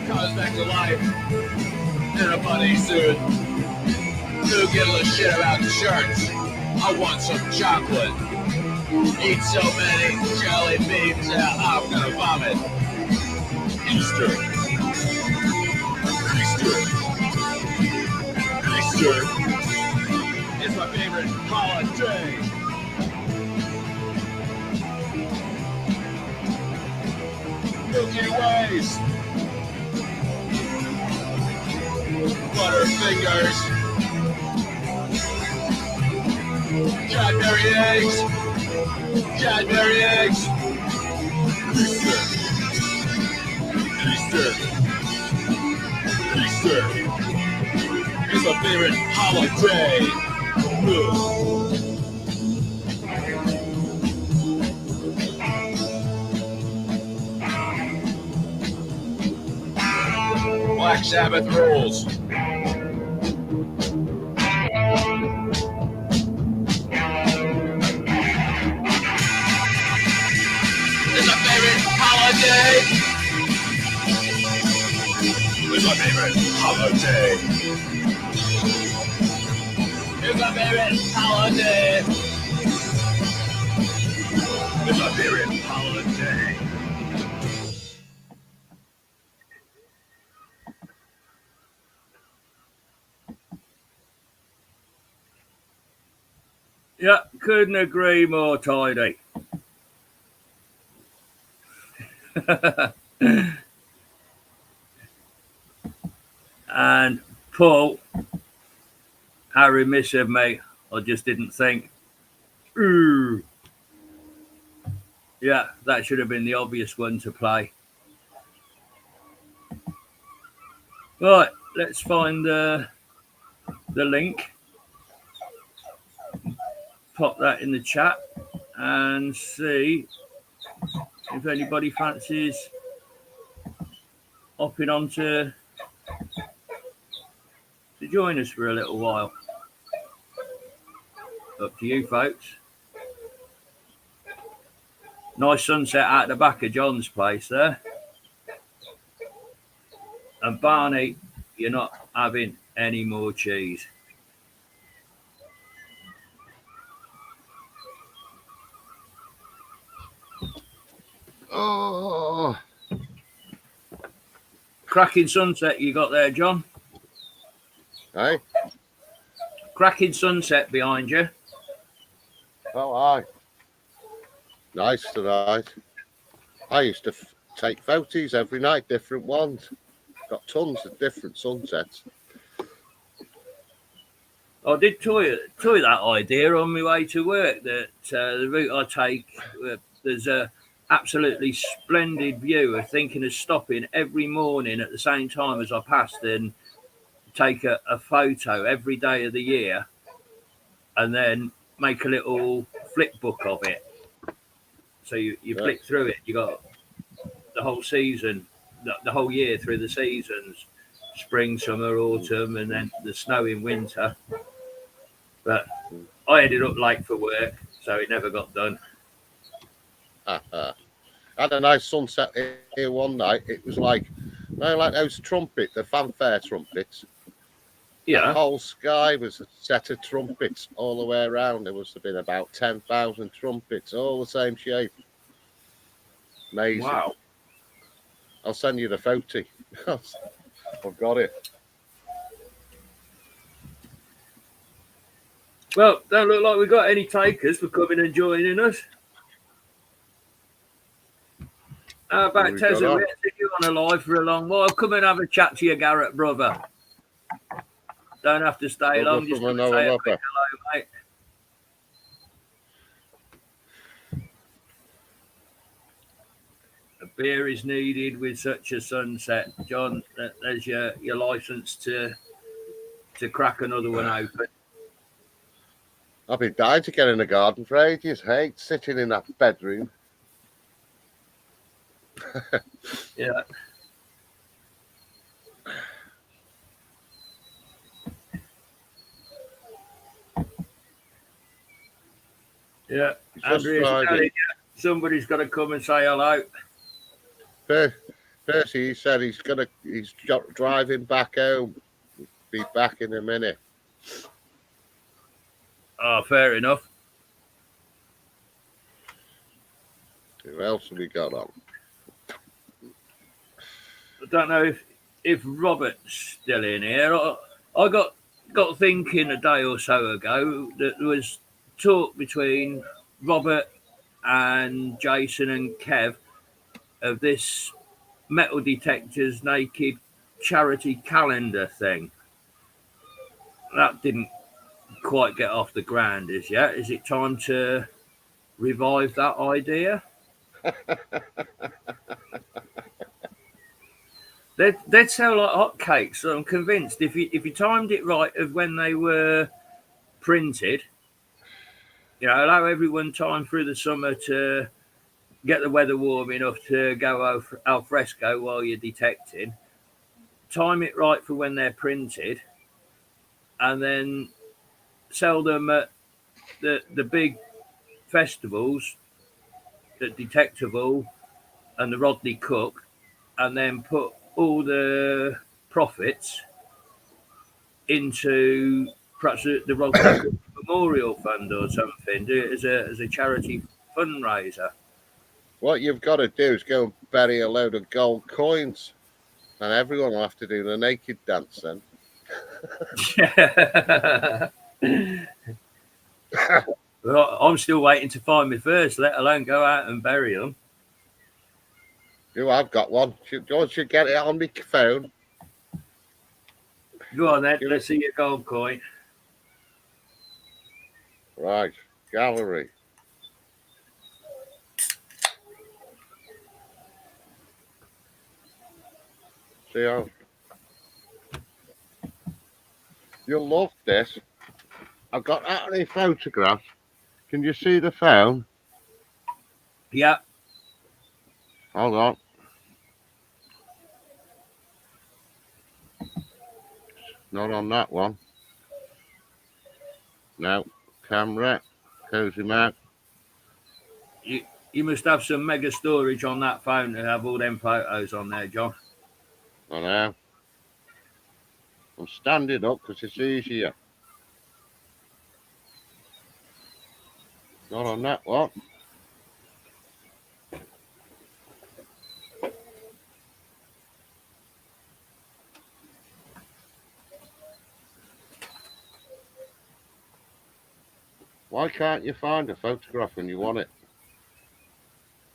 Comes back to life in a bunny suit. Who gives a shit about the shirts? I want some chocolate. Eat so many jelly beans that I'm gonna vomit. Easter. Easter. Easter is my favorite holiday. Milky Ways. Butterfingers. Cadbury eggs. Cadbury eggs. Easter. Easter. Easter is my favorite holiday. Black Sabbath rules. It's my favorite holiday. It's my favorite holiday. It's my favorite holiday. It's my favorite holiday. Yeah, couldn't agree more, Tidy. And Paul, how remiss of me, I just didn't think, ooh. Yeah, that should have been the obvious one to play. Right, let's find the link. Pop that in the chat and see if anybody fancies hopping on to join us for a little while. Up to you, folks. Nice sunset out the back of John's place there. And Barney, you're not having any more cheese. Oh, Cracking sunset you got there, John. hey, Cracking sunset behind you. oh, aye. Nice tonight. I used to take photos every night, different ones. Got tons of different sunsets. I did toy that idea on my way to work that the route I take, there's a absolutely splendid view of thinking of stopping every morning at the same time as I passed and take a photo every day of the year and then make a little flip book of it. So you flick through it. You got the whole season, the whole year through the seasons, spring, summer, autumn, and then the snow in winter. But I ended up late for work, so it never got done. I had a nice sunset here one night. It was like those trumpets, the fanfare trumpets. Yeah. The whole sky was a set of trumpets all the way around. There must have been about 10,000 trumpets, all the same shape. Amazing. Wow. I'll send you the photo. I've got it. Well, don't look like we've got any takers for coming and joining us. How about Tezza? We haven't seen you on a live for a long while. Come and have a chat to your Garrett brother. Don't have to stay long. Just come and say a quick hello, mate. A beer is needed with such a sunset. John, there's your license to crack another one open. I've been dying to get in the garden for ages. Hate sitting in that bedroom. Yeah. Yeah. Andrea's Somebody's got to come and say hello. Percy, he said he's driving back home. Be back in a minute. Oh, fair enough. Who else have we got on? I don't know if Robert's still in here. I got thinking a day or so ago that there was talk between Robert and Jason and Kev of this metal detectors naked charity calendar thing. That didn't quite get off the ground as yet. Is it time to revive that idea? They'd sell like hotcakes. So I'm convinced if you timed it right of when they were printed, allow everyone time through the summer to get the weather warm enough to go al fresco while you're detecting. Time it right for when they're printed, and then sell them at the big festivals, the Detectival and the Rodney Cook, and then put all the profits into perhaps the Rodney Cook Memorial Fund or something, do it as a charity fundraiser. What you've got to do is go and bury a load of gold coins, and everyone will have to do the naked dance then. Well, I'm still waiting to find me first, let alone go out and bury them. I've got one. George should get it on my phone. Go on then, let's see your gold coin. Right, gallery. See how you'll love this. I've got that many photographs. Can you see the phone? Yeah. Hold on. Not on that one. No. Camera. Cozy Mac. You must have some mega storage on that phone to have all them photos on there, John. I know. I'm standing up because it's easier. Not on that one. Why can't you find a photograph when you want it?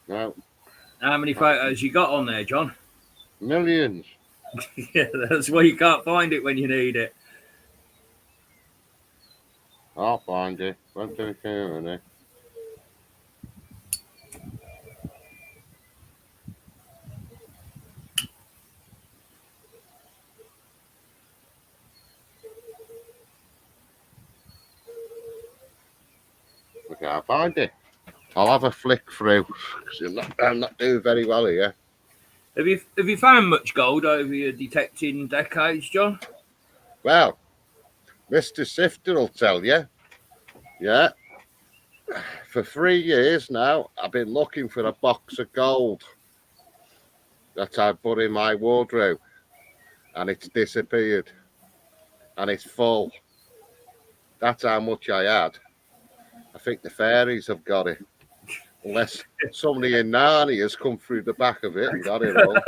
No. How many photos you got on there, John? Millions. Yeah, that's why you can't find it when you need it. I'll find it. Won't take care of it. I can't find it. I'll have a flick through because I'm not doing very well here. Have you found much gold over your detecting decades, John? Well, Mr. Sifter will tell you. Yeah. For 3 years now, I've been looking for a box of gold that I put in my wardrobe, and it's disappeared, and it's full. That's how much I had. I think the fairies have got it. Unless somebody in Narnia has come through the back of it and got it all.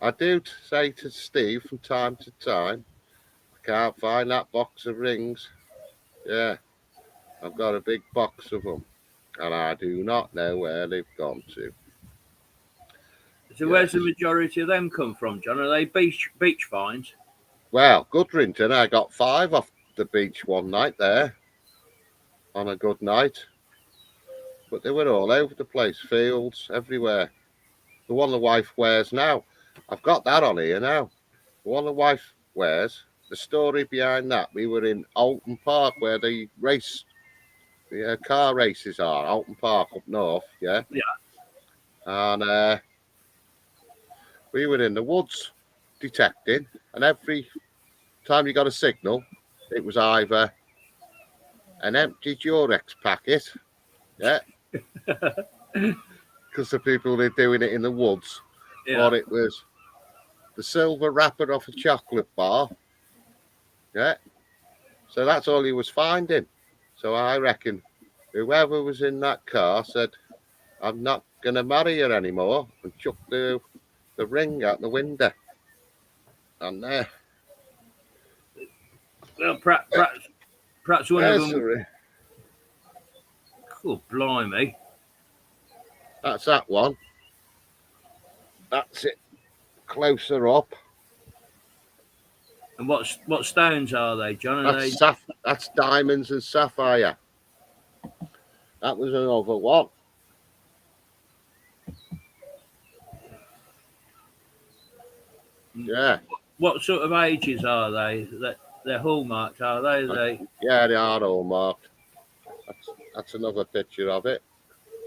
I do say to Steve from time to time, I can't find that box of rings. Yeah, I've got a big box of them, and I do not know where they've gone to. So where's the majority of them come from, John? Are they beach finds? Well, Goodrington, I got 5 off the beach one night there on a good night. But they were all over the place, fields, everywhere. The one the wife wears now, I've got that on here now. The one the wife wears, the story behind that, we were in Alton Park where the car races are, Alton Park up north, yeah? Yeah. And we were in the woods detecting, and every time you got a signal, it was either and emptied your X packet. Yeah. Because the people were doing it in the woods. Yeah. Or it was the silver wrapper off a chocolate bar. Yeah. So that's all he was finding. So I reckon whoever was in that car said, I'm not going to marry her anymore, and chucked the ring out the window. And there. Well, perhaps one of There's the them. ring. Oh, blimey. That's that one. That's it. Closer up. And what stones are they, John? Are they... That's diamonds and sapphire. That was another one. Yeah. What sort of ages are they? They're hallmarked, are they? Yeah, they are all marked. That's another picture of it.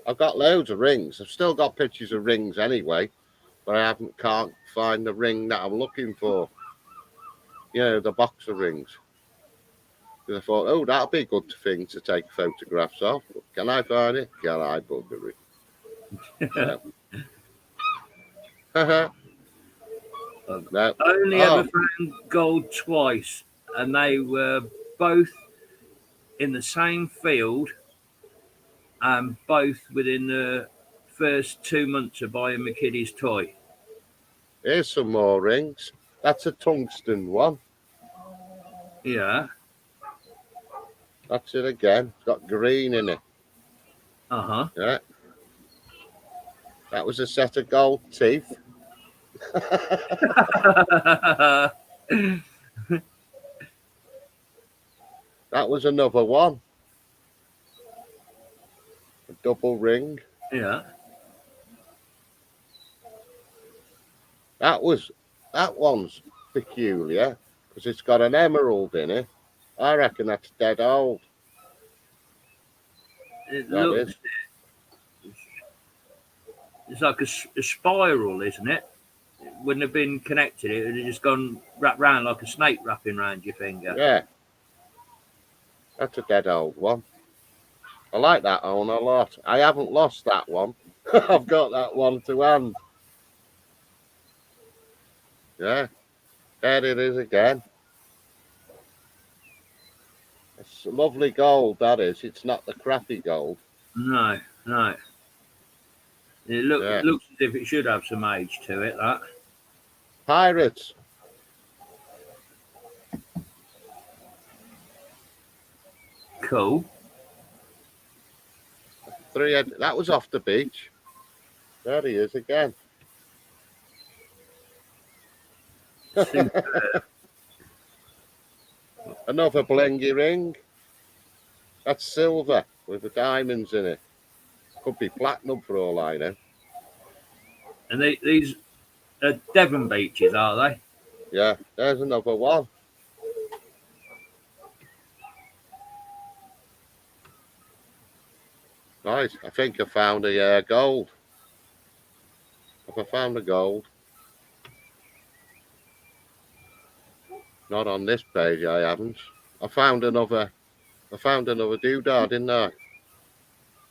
I've got loads of rings. I've still got pictures of rings anyway, but I can't find the ring that I'm looking for. You know, the box of rings. Because I thought, oh, that'll be a good thing to take photographs of. But can I find it? Can I bugger it? No. No. I only ever found gold twice, and they were both in the same field and both within the first 2 months of buying my kiddie's toy. Here's some more rings. That's a tungsten one. Yeah. That's it again. It's got green in it. Uh-huh. Yeah. That was a set of gold teeth. That was another one. A double ring. Yeah. That one's peculiar because it's got an emerald in it. I reckon that's dead old. It looks. It's like a spiral, isn't it? It wouldn't have been connected. It would have just gone wrapped round like a snake wrapping round your finger. Yeah. That's a dead old one. I like that one a lot. I haven't lost that one. I've got that one to hand. Yeah. There it is again. It's lovely gold, that is. It's not the crappy gold. No. It looks as if it should have some age to it, that. Pirates. Cool. That was off the beach. There he is again. Another blingy ring. That's silver with the diamonds in it. Could be platinum for all I know. And these are Devon beaches, are they? Yeah, there's another one. Nice. I think I found a gold. Have I found a gold? Not on this page, I haven't. I found another doodah, didn't I?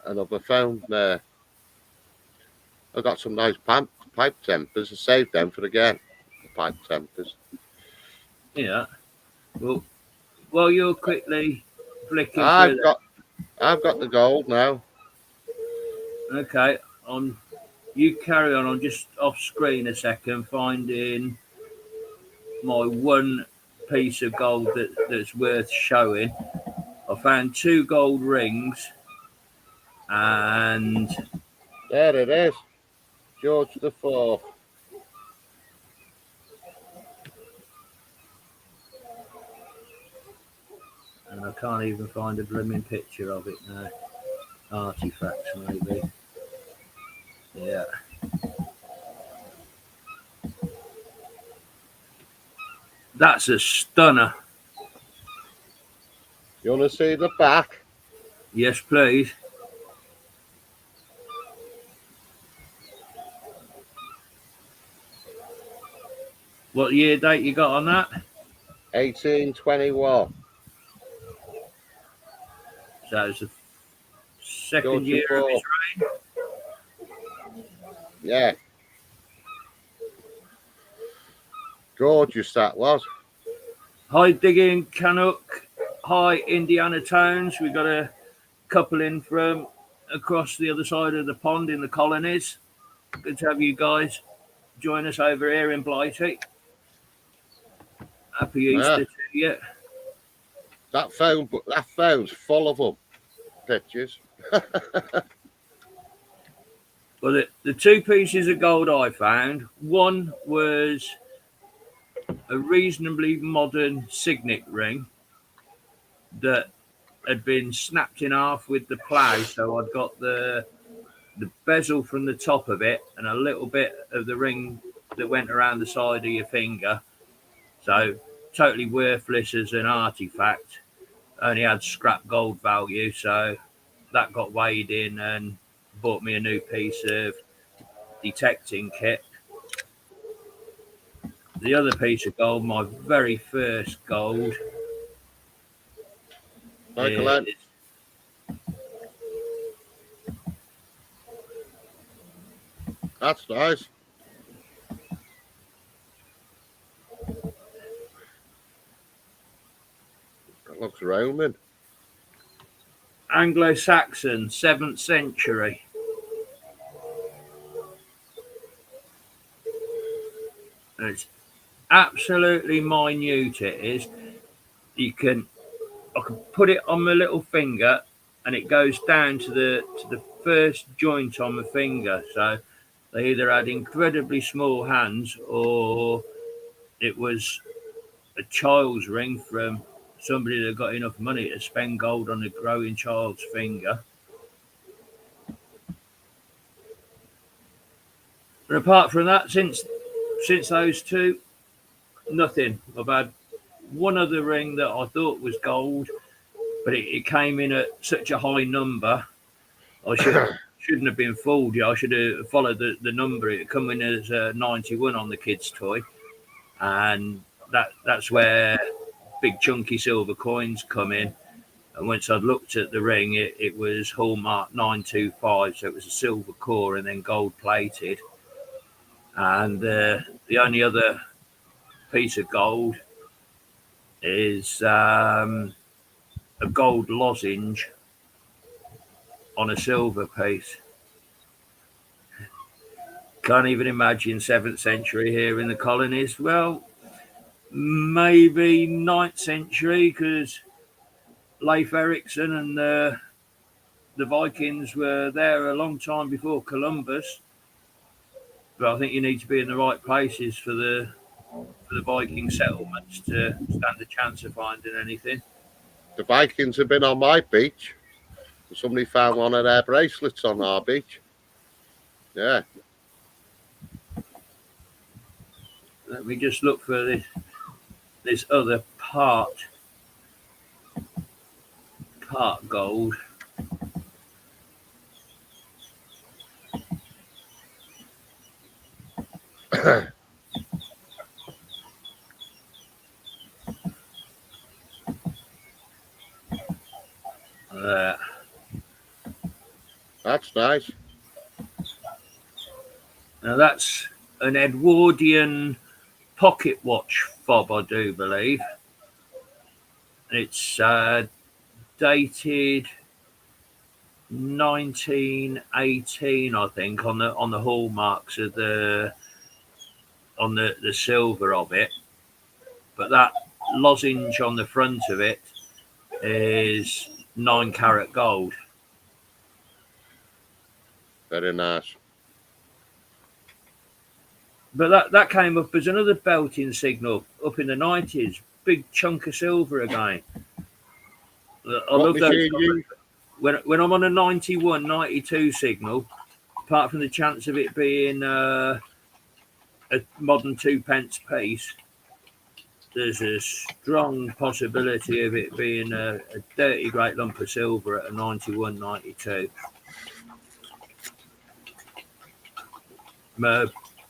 Another phone there. I got some nice pipe tempers. I saved them for again. The pipe tempers. Yeah. Well, while you're quickly flicking I've through got the gold now. Okay. You carry on. I'm just off screen a second, finding my one piece of gold that's worth showing. I found 2 gold rings, and There it is. George the IV. and I can't even find a blooming picture of it now. Artifacts, maybe. Yeah. That's a stunner. You want to see the back? Yes, please. What year date you got on that? 1821. So it's the second George year of his IV. reign. Yeah. Gorgeous that was. Hi, Digging Canuck. Hi, Indiana Tones. We got a couple in from across the other side of the pond in the colonies. Good to have you guys join us over here in Blighty. Happy Easter to you. That phone's full of them pictures. Well, the two pieces of gold I found, one was a reasonably modern signet ring that had been snapped in half with the plough. So I'd got the bezel from the top of it and a little bit of the ring that went around the side of your finger. So totally worthless as an artifact. Only had scrap gold value. So that got weighed in and bought me a new piece of detecting kit. The other piece of gold, my very first gold, Michael, that's nice. That looks Roman. Anglo-Saxon, 7th century. And it's absolutely minute. It is. I can put it on my little finger, and it goes down to the first joint on my finger. So they either had incredibly small hands, or it was a child's ring from somebody that got enough money to spend gold on a growing child's finger. And apart from that, since those two, nothing. I've had one other ring that I thought was gold, but it came in at such a high number. I shouldn't have been fooled. I should have followed the number. It come in as a 91 on the kid's toy, and that's where big chunky silver coins come in. And once I'd looked at the ring, it was hallmark 925, so it was a silver core and then gold plated. And the only other piece of gold is a gold lozenge on a silver piece. Can't even imagine 7th century here in the colonies. Well, maybe 9th century, because Leif Erikson and the Vikings were there a long time before Columbus. But I think you need to be in the right places for the Viking settlements to stand a chance of finding anything. The Vikings have been on my beach. Somebody found one of their bracelets on our beach. Yeah. Let me just look for this other part gold. That's nice. Now that's an Edwardian pocket watch fob, I do believe. It's dated 1918, I think, on the hallmarks of the silver of it. But that lozenge on the front of it is 9 carat gold. Very nice. But that came up as another belting signal up in the 90s. Big chunk of silver again. I love those. When I'm on a 91, 92 signal, apart from the chance of it being a modern 2p piece, there's a strong possibility of it being a dirty great lump of silver at a 91, 92.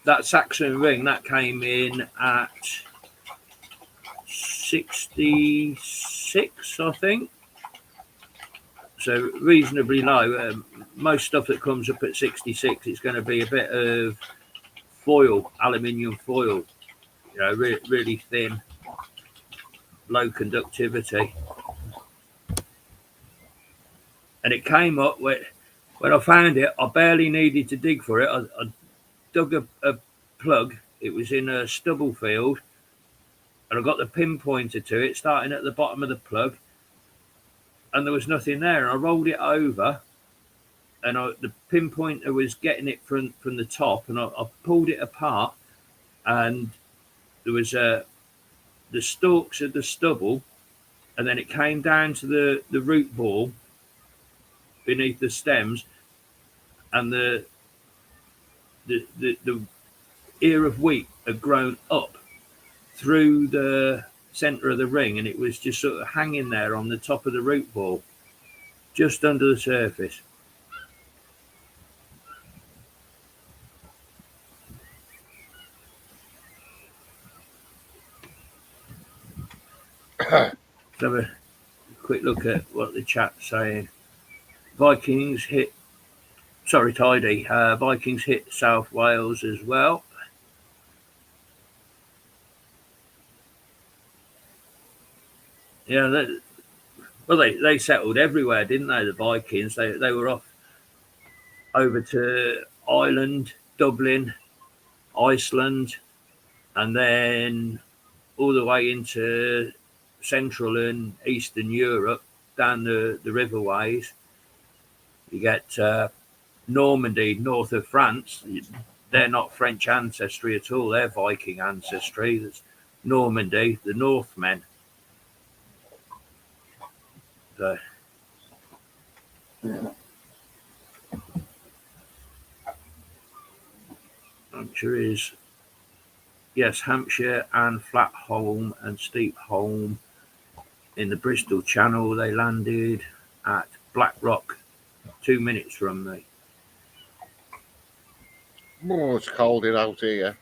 That Saxon ring, that came in at 66, I think. so reasonably low. Most stuff that comes up at 66, it's going to be a bit of foil, aluminium foil, really thin, low conductivity. And it came up when I found it, I barely needed to dig for it. I dug a plug. It was in a stubble field, and I got the pinpointer to it, starting at the bottom of the plug, and there was nothing there. And I rolled it over, and the pinpointer was getting it from the top, and I pulled it apart, and there was the stalks of the stubble, and then it came down to the root ball beneath the stems, and the ear of wheat had grown up through the center of the ring, and it was just sort of hanging there on the top of the root ball, just under the surface. Let's have a quick look at what the chat's saying. Vikings hit South Wales as well. Yeah, they settled everywhere, didn't they? The Vikings, they were off over to Ireland, Dublin, Iceland, and then all the way into Central and Eastern Europe, down the riverways. You get Normandy, north of France. They're not French ancestry at all. They're Viking ancestry. That's Normandy, the Northmen. So, Hampshire is, yes, Hampshire and Flatholm and Steepholm in the Bristol Channel. They landed at Blackrock, 2 minutes from me. Oh, it's cold out here.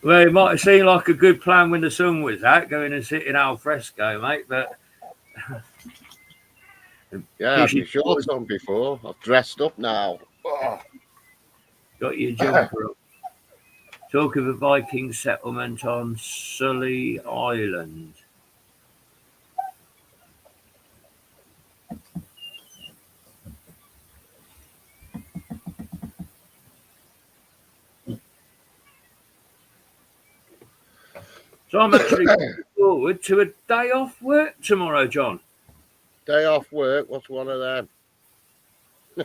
Well, it might have seemed like a good plan when the sun was out, going and sit in al fresco, mate, but yeah, I've been shorts on before. I've dressed up now. Oh. Got your jumper up. Talk of a Viking settlement on Sully Island. So I'm actually looking forward to a day off work tomorrow, John. Day off work? What's one of them?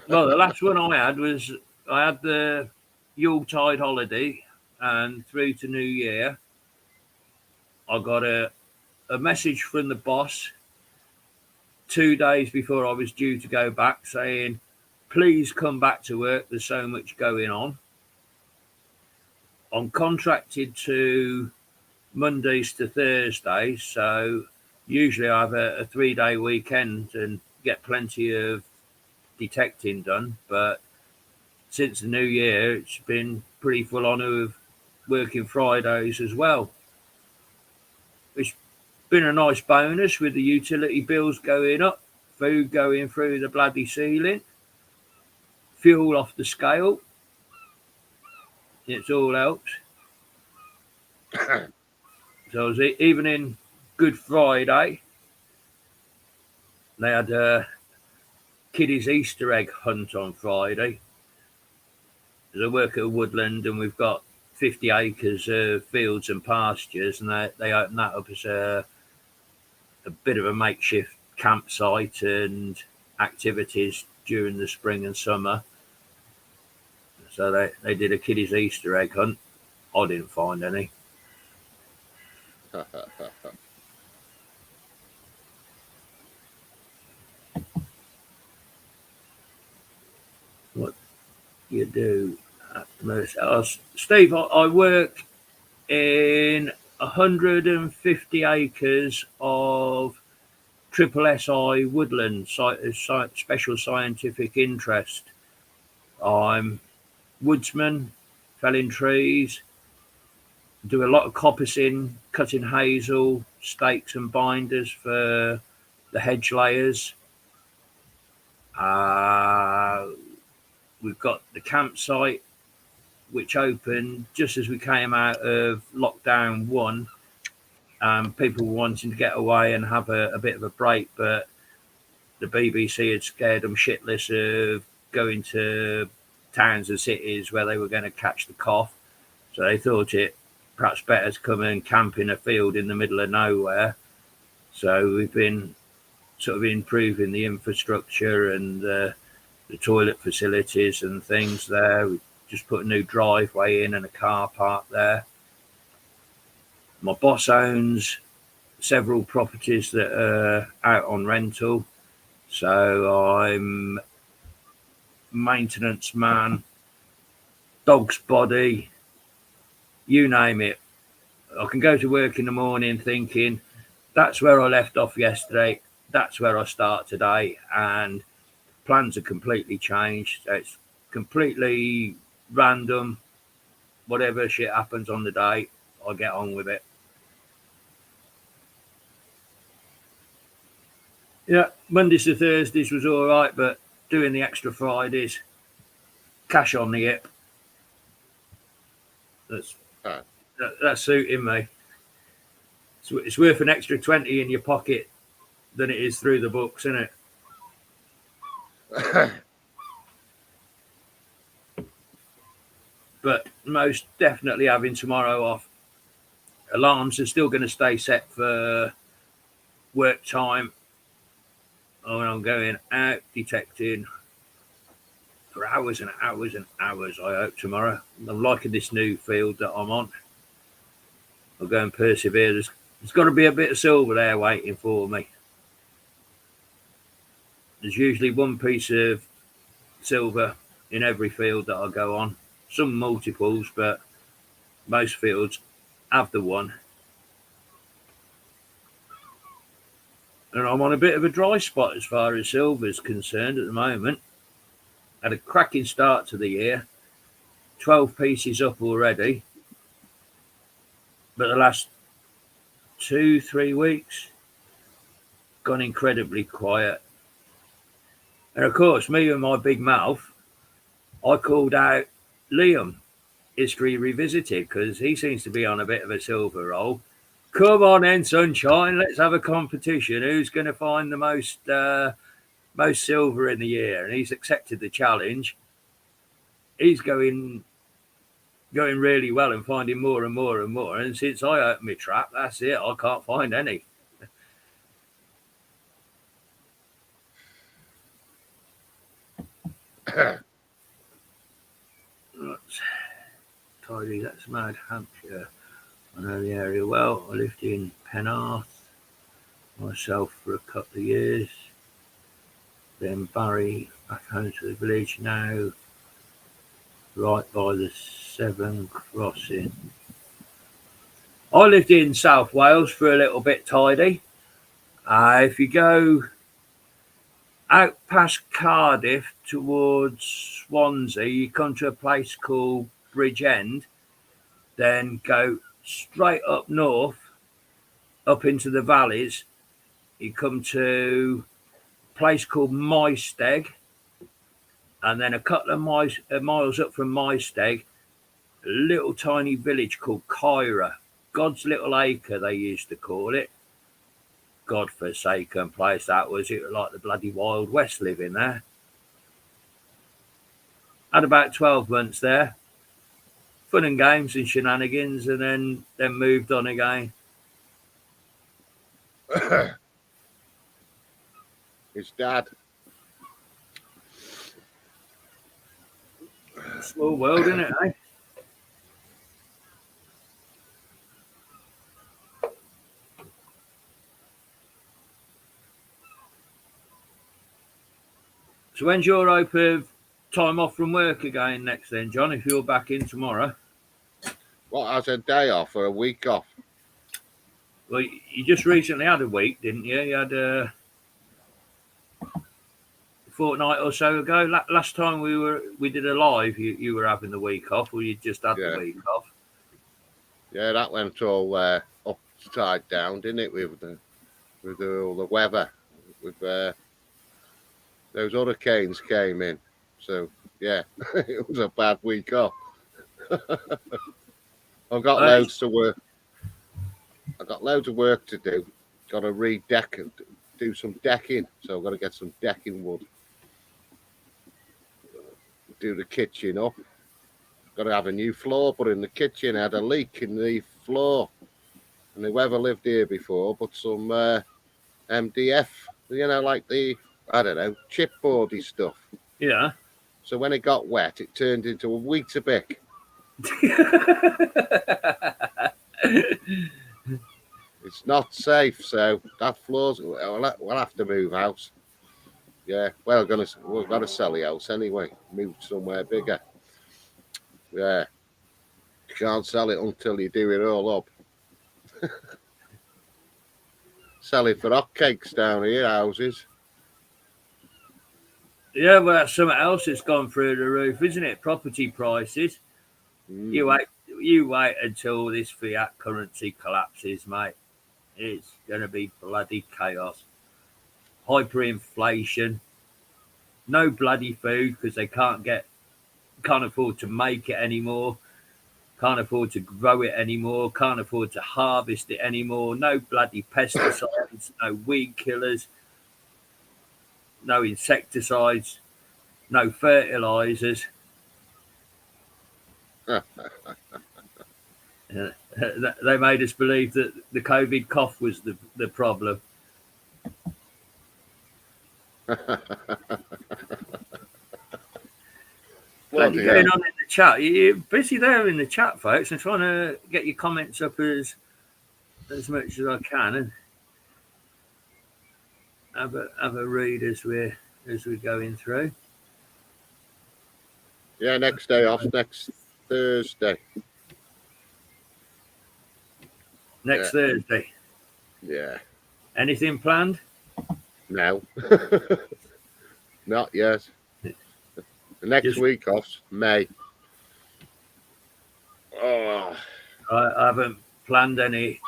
Well, the last one I had was I had the Yuletide holiday, and through to New Year, I got a message from the boss 2 days before I was due to go back saying, please come back to work. There's so much going on. I'm contracted to Mondays to Thursdays, so usually I have a 3-day weekend and get plenty of detecting done, but since the new year it's been pretty full on of working Fridays as well. It's been a nice bonus with the utility bills going up, food going through the bloody ceiling, fuel off the scale. It's all helps. So I was even in Good Friday, they had a kiddies Easter egg hunt on Friday. I work at a woodland and we've got 50 acres of fields and pastures, and they opened that up as a bit of a makeshift campsite and activities during the spring and summer. So they did a kiddies Easter egg hunt. I didn't find any. What you do at most? Steve, I work in 150 acres of triple SI woodland, special scientific interest. I'm woodsman, felling trees, do a lot of coppicing, cutting hazel, stakes and binders for the hedge layers, We've got the campsite, which opened just as we came out of lockdown 1. People were wanting to get away and have a bit of a break, but the BBC had scared them shitless of going to towns and cities where they were going to catch the cough. So they thought it perhaps better to come and camp in a field in the middle of nowhere. So we've been sort of improving the infrastructure and the toilet facilities and things there. We just put a new driveway in and a car park there. My boss owns several properties that are out on rental. So I'm maintenance man, dog's body, you name it. I can go to work in the morning thinking, that's where I left off yesterday, that's where I start today, and plans are completely changed. It's completely random. Whatever shit happens on the day, I get on with it. Yeah, Mondays to Thursdays was all right, but doing the extra Fridays, cash on the hip, that's suiting me. It's worth an extra 20 in your pocket than it is through the books, isn't it? But most definitely having tomorrow off. Alarms are still going to stay set for work time. And I'm going out detecting for hours and hours and hours, I hope, tomorrow. I'm liking this new field that I'm on. I'll go and persevere. There's got to be a bit of silver there waiting for me. There's usually one piece of silver in every field that I go on. Some multiples, but most fields have the one. And I'm on a bit of a dry spot as far as silver is concerned at the moment. Had a cracking start to the year. 12 pieces up already. But the last 2-3 weeks, gone incredibly quiet. And of course, me and my big mouth, I called out Liam, History Revisited, because he seems to be on a bit of a silver roll. Come on then, sunshine, let's have a competition. Who's going to find the most silver in the year? And he's accepted the challenge. He's going really well and finding more and more and more. And since I opened my trap, that's it. I can't find any. Tidy, that's Mad Hampshire. I know the area well. I lived in Penarth myself for a couple of years. Then Barry, back home to the village now, right by the Severn Crossing. I lived in South Wales for a little bit, Tidy. If you go out past Cardiff towards Swansea, you come to a place called Bridgend, then go straight up north, up into the valleys. You come to a place called Maesteg, and then a couple of miles up from Maesteg, a little tiny village called Kyra. God's little acre, they used to call it. God-forsaken place that was. It was like the bloody Wild West living there. Had about 12 months there. Fun and games and shenanigans, and then moved on again. His dad. Small world, isn't it, eh? So when's your hope of time off from work again next then, John, if you're back in tomorrow? What, as a day off or a week off? Well, you just recently had a week, didn't you? You had a fortnight or so ago. Last time we did a live, you were having the week off, or you just had the week off? Yeah, that went all upside down, didn't it? With all the weather, with those hurricanes came in. So yeah, it was a bad week off. I've got loads to work. I've got loads of work to do. Got to re-deck and do some decking. So I've got to get some decking wood. Do the kitchen up. Got to have a new floor put in the kitchen. I had a leak in the floor. And whoever lived here before put some MDF, like the, I don't know, chipboardy stuff. Yeah. So when it got wet, it turned into a Weetabix. It's not safe, so that floor's. We'll have to move house. Yeah, we've got to sell the house anyway. Move somewhere bigger. Yeah, you can't sell it until you do it all up. Sell it for hotcakes down here, houses. Yeah, well, that's something else that's gone through the roof, isn't it? Property prices. You wait until this fiat currency collapses, mate. It's going to be bloody chaos. Hyperinflation. No bloody food because they can't afford to make it anymore. Can't afford to grow it anymore. Can't afford to harvest it anymore. No bloody pesticides. No weed killers. No insecticides. No fertilizers. They made us believe that the COVID cough was the problem. What are going on in the chat? You're busy there in the chat, folks. I'm trying to get your comments up as much as I can and have a read as we're going through. Yeah, next day off, next Thursday. Next Thursday. Yeah. Anything planned? No. Not yet. The next week off, May. Oh. I haven't planned any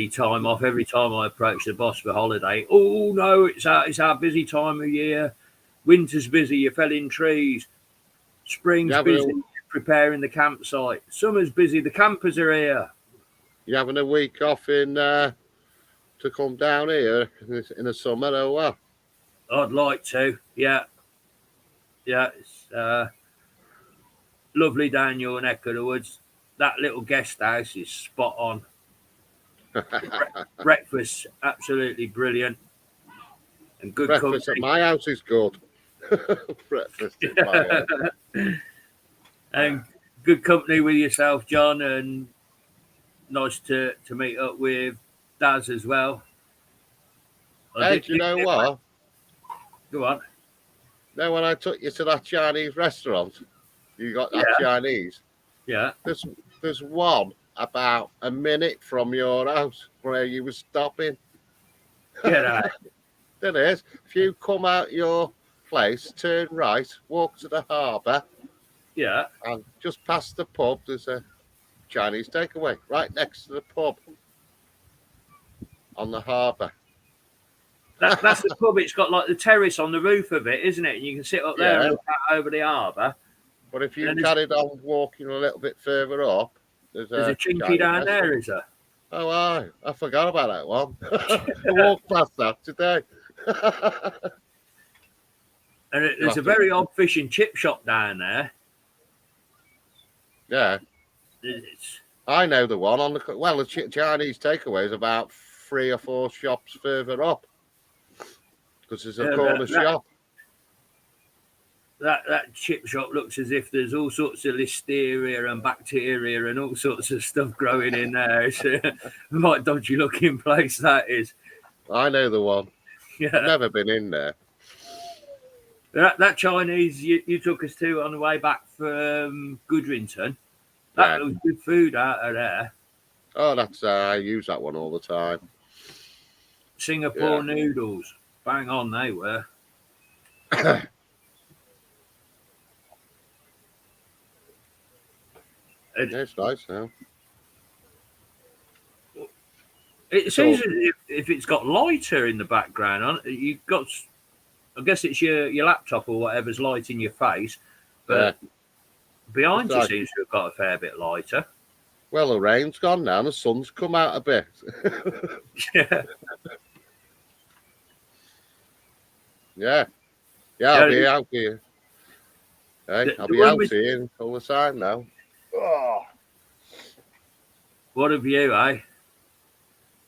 time off. Every time I approach the boss for holiday, oh no, it's our busy time of year. Winter's busy, you're felling trees. Spring's busy, preparing the campsite. Summer's busy, the campers are here. You having a week off to come down here in the summer or what? I'd like to, yeah. Yeah, it's lovely down your neck of the woods. That little guest house is spot on. Breakfast, absolutely brilliant. And good breakfast company. At my house is good. Breakfast at my house. And good company with yourself, John, and nice to meet up with Daz as well. Hey, do you know what? Go on. Now, when I took you to that Chinese restaurant, you got that Chinese. Yeah. There's one about a minute from your house where you were stopping. Yeah. There is. If you come out your place, turn right, walk to the harbour. Yeah. And just past the pub, there's a Chinese takeaway right next to the pub on the harbour. That's the pub. It's got like the terrace on the roof of it, isn't it? And you can sit up there and look out over the harbour. But if you carried on walking a little bit further up, there's a chinky down there, is there? Oh, I forgot about that one. I walked past that today. And there's a very odd fish and chip shop down there. Yeah. I know the one on the Chinese takeaway is about 3 or 4 shops further up. Because there's a corner shop. That chip shop looks as if there's all sorts of listeria and bacteria and all sorts of stuff growing in there. It's quite dodgy looking place, that is. I know the one. Yeah. I've never been in there. That Chinese you took us to on the way back from Goodrington, that was good food out of there. Oh, that's I use that one all the time. Singapore noodles. Bang on, they were. It's nice now. It seems as if it's got lighter in the background. You've got I guess it's your laptop or whatever's lighting your face, but behind you Like- seems to have got a fair bit lighter. Well, the rain's gone now and the sun's come out a bit. Yeah. Yeah. Yeah, I'll be Yeah, out here. Hey, the- I'll the be one out with- here all the time now. Oh, What have you, eh?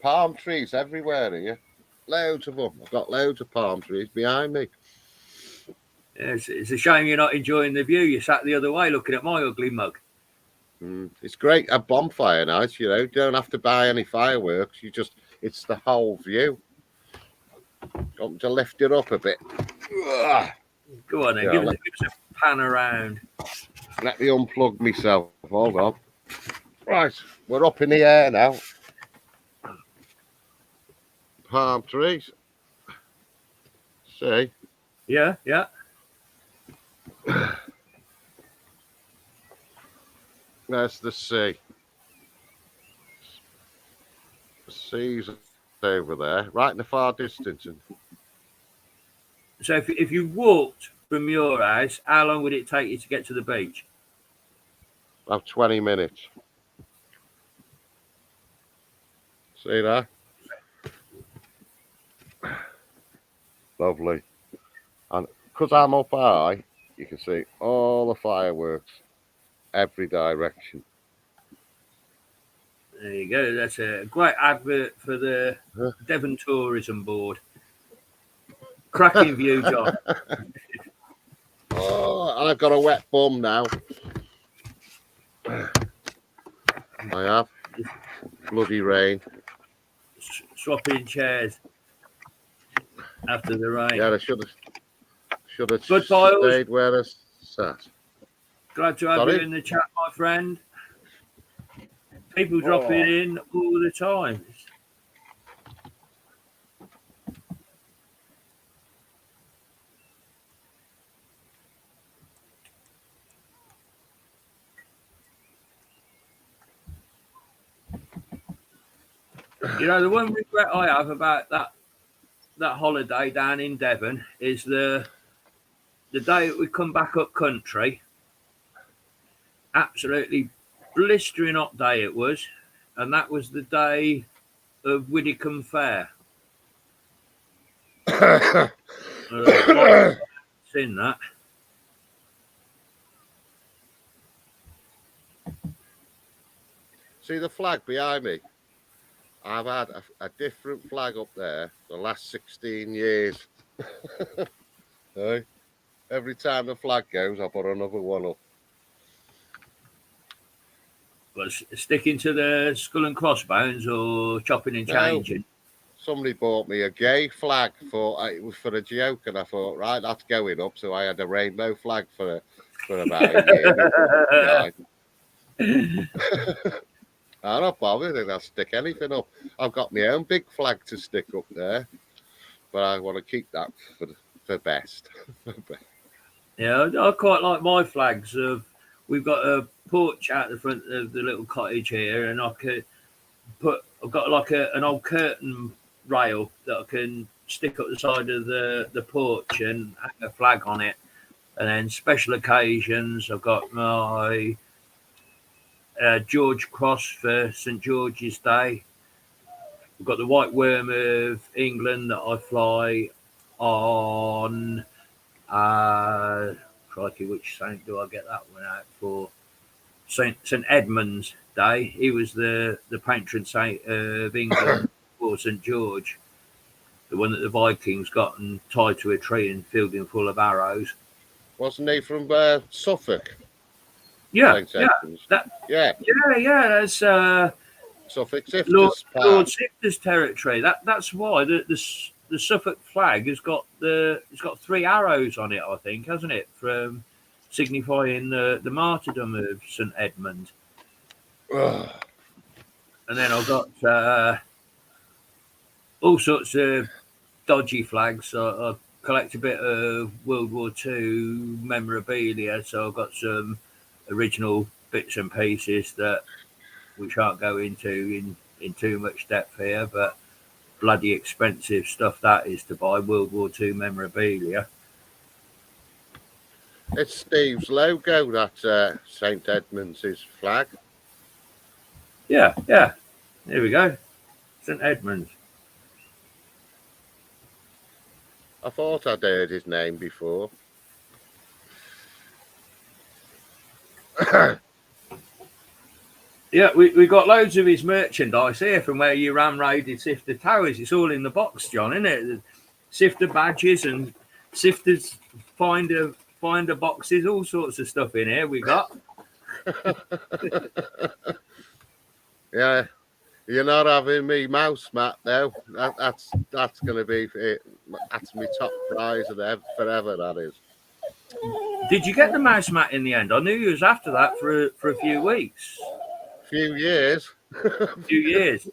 palm trees everywhere here. Loads of them. I've got loads of palm trees behind me. Yeah, it's a shame you're not enjoying the view. You sat the other way looking at my ugly mug. It's great at bonfire nights, you know. You don't have to buy any fireworks. It's the whole view. Got them to lift it up a bit. Ugh. Go on then, Yeah, give us a pan around. Let me unplug myself. Hold on. Right, we're up in the air now. Palm trees. See? Yeah, yeah. There's the sea. The sea's over there, right in the far distance. So if you walked from your house, how long would it take you to get to the beach? About 20 minutes. See that? Lovely. And because I'm up high, you can see all the fireworks, every direction. There you go. That's a great advert for the Devon Tourism Board. Cracking view, John. Oh, and I've got a wet bum now. I have. Bloody rain. Swapping chairs after the rain. Yeah, I should have Good, Files. stayed where I sat. Glad to have Sorry? you in the chat, my friend. People dropping in all the time. You know, the one regret I have about that holiday down in Devon is the day that we come back up country. Absolutely blistering hot day it was, and that was the day of Widdicombe Fair. Seen that. See the flag behind me? I've had a different flag up there the last 16 years. Hey, every time the flag goes, I put another one up. Was sticking to the skull and crossbones or chopping and No. changing? Somebody bought me a gay flag it was for a joke, and I thought, right, that's going up. So I had a rainbow flag for about a year. I'm not bothered if I stick anything up. I've got my own big flag to stick up there, but I want to keep that for best. Yeah, I quite like my flags. We've got a porch out the front of the little cottage here, and I've got like an old curtain rail that I can stick up the side of the porch and hang a flag on it. And then special occasions, I've got my George Cross for St George's Day. We've got the White Worm of England that I fly on. Crikey, which saint do I get that one out for? St Edmund's Day. He was the patron saint of England for St George, the one that the Vikings got and tied to a tree and filled him full of arrows. Wasn't he from Suffolk? Yeah, St. yeah, yeah. That's Suffolk Lord Sifters. Sifter's territory. That's why the Suffolk flag has got three arrows on it, I think, hasn't it? From signifying the martyrdom of St Edmund. And then I've got all sorts of dodgy flags. I collect a bit of World War II memorabilia, so I've got some original bits and pieces that we shan't go into in too much depth here, but bloody expensive stuff that is to buy World War II memorabilia. It's Steve's logo, that St. Edmunds' flag. Yeah, yeah. Here we go. St. Edmunds. I thought I'd heard his name before. Yeah, we got loads of his merchandise here from where you raided Sifter Towers. It's all in the box, John, isn't it? Sifter badges and Sifters finder boxes, all sorts of stuff in here we got. Yeah, you're not having me mouse mat though. That's going to be it. That's my top prize of forever. That is. Did you get the mouse mat in the end? I knew you was after that for a few weeks. Few years. A few years.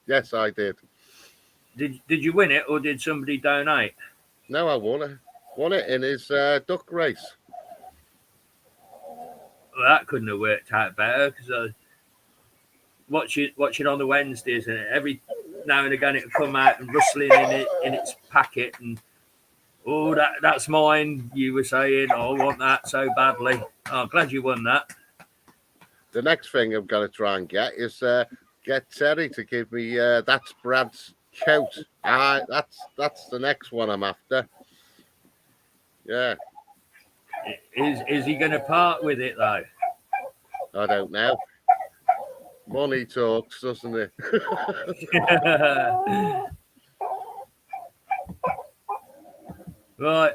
Yes, I did. Did you win it or did somebody donate? No, I won it. Won it in his duck race. Well, that couldn't have worked out better because I watch it on the Wednesdays and every now and again it'll come out and rustling in its packet and oh that's mine. You were saying oh, I want that so badly. Oh, I'm glad you won that. The next thing I'm going to try and get is get Terry to give me that's Brad's coat. That's the next one I'm after. Yeah. Is he going to part with it though? I don't know. Money talks, doesn't it? Right.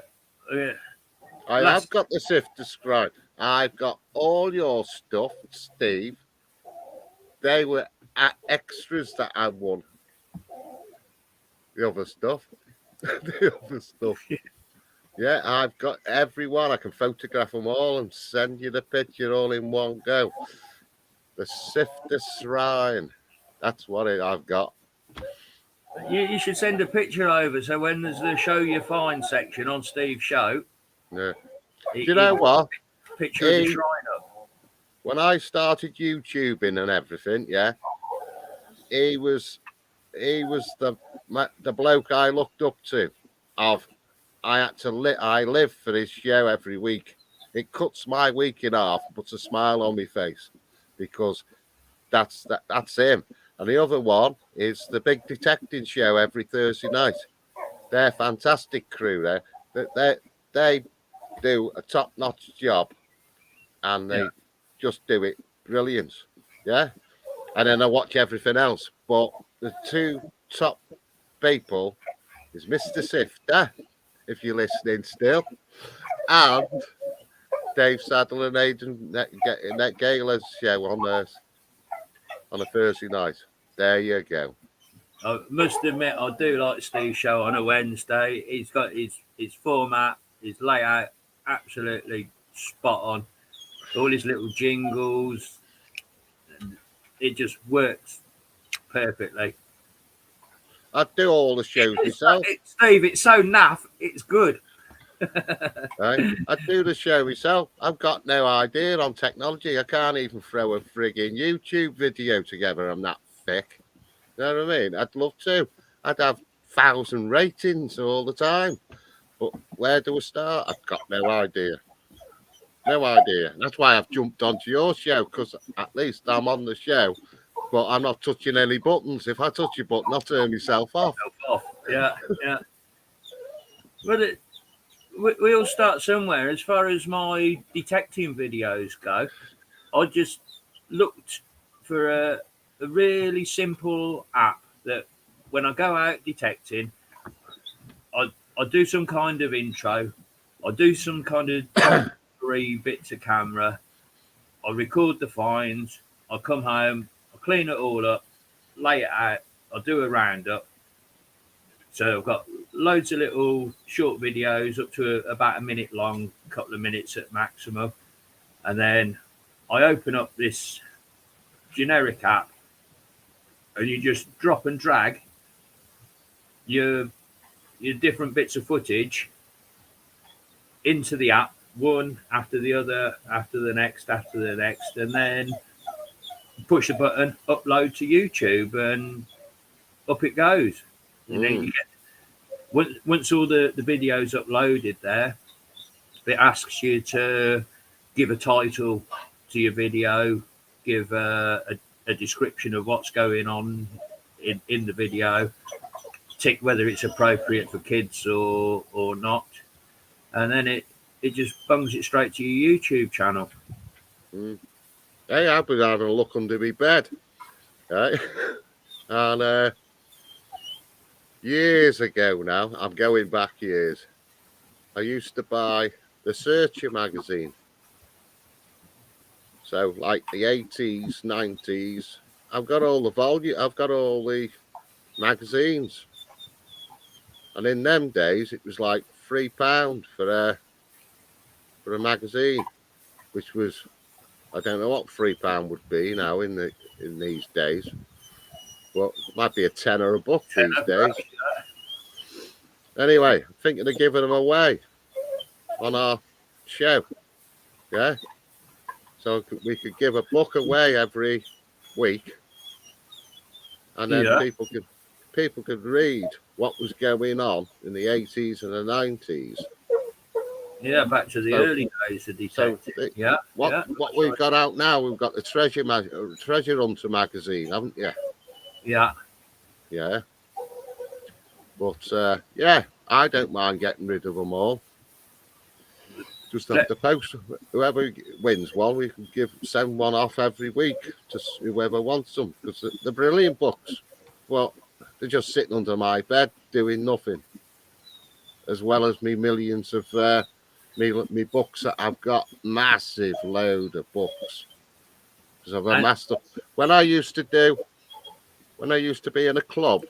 Yeah. I have got the Sifter Scribe. I've got all your stuff, Steve. They were extras that I won. The other stuff. The other stuff. Yeah, I've got everyone. I can photograph them all and send you the picture all in one go. The Sifter Shrine. That's what I've got. You should send a picture over so when there's the show you find section on Steve's show. Yeah. Do you know what? Picture of the shrine up. When I started YouTubing and everything, yeah, he was the bloke I looked up to. I live for his show every week. It cuts my week in half, puts a smile on my face because that's him. And the other one is the big detecting show every Thursday night. They're fantastic crew there. They do a top-notch job and they just do it brilliant. Yeah. And then I watch everything else. But the two top people is Mr. Sifter, if you're listening still, and Dave Saddle and Aidan Gaylor's show on a Thursday night. There you go. I must admit, I do like Steve's show on a Wednesday. He's got his format, his layout, absolutely spot on. All his little jingles, it just works perfectly. I do all the shows myself. Steve, it's so naff, it's good. Right? I do the show myself. I've got no idea on technology. I can't even throw a frigging YouTube video together. I'm that thick. You know what I mean? I'd love to. I'd have 1,000 ratings all the time. But where do I start? I've got no idea. No idea. That's why I've jumped onto your show, because at least I'm on the show, but I'm not touching any buttons. If I touch a button, I'll turn myself off. Yeah, yeah. But we all start somewhere. As far as my detecting videos go, I just looked for a really simple app that when I go out detecting, I do some kind of intro, I do some kind of 3 bits of camera, I record the finds, I come home, I clean it all up, lay it out, I do a roundup. So I've got loads of little short videos up to about a minute long, a couple of minutes at maximum. And then I open up this generic app and you just drop and drag your different bits of footage into the app, one after the other, after the next, and then push a button, upload to YouTube, and up it goes. And then you get, once all the videos uploaded there, it asks you to give a title to your video, give a description of what's going on in the video, tick whether it's appropriate for kids or not, and then it just bungs it straight to your YouTube channel. Hey, I've been having a look under my bed, right? And years ago now, I'm going back years, I used to buy the Searcher magazine. So like the 80s, 90s, I've got all the volume, I've got all the magazines. And in them days, it was like £3 for a magazine, which was, I don't know what £3 would be now in these days. Well, it might be a tenner a book these days. Anyway, I'm thinking of giving them away on our show. Yeah. So we could give a book away every week, and then people could read what was going on in the 80s and the 90s. Yeah, back to the early days of detective. What we've got out now, we've got the Treasure Hunter magazine, haven't you? Yeah. Yeah. But yeah, I don't mind getting rid of them all. Just have to post. Whoever wins one, we can send one off every week to whoever wants them, because they're brilliant books. Well, they're just sitting under my bed doing nothing, as well as me millions of me books that I've got. Massive load of books, because I've amassed up. When I used to be in a club,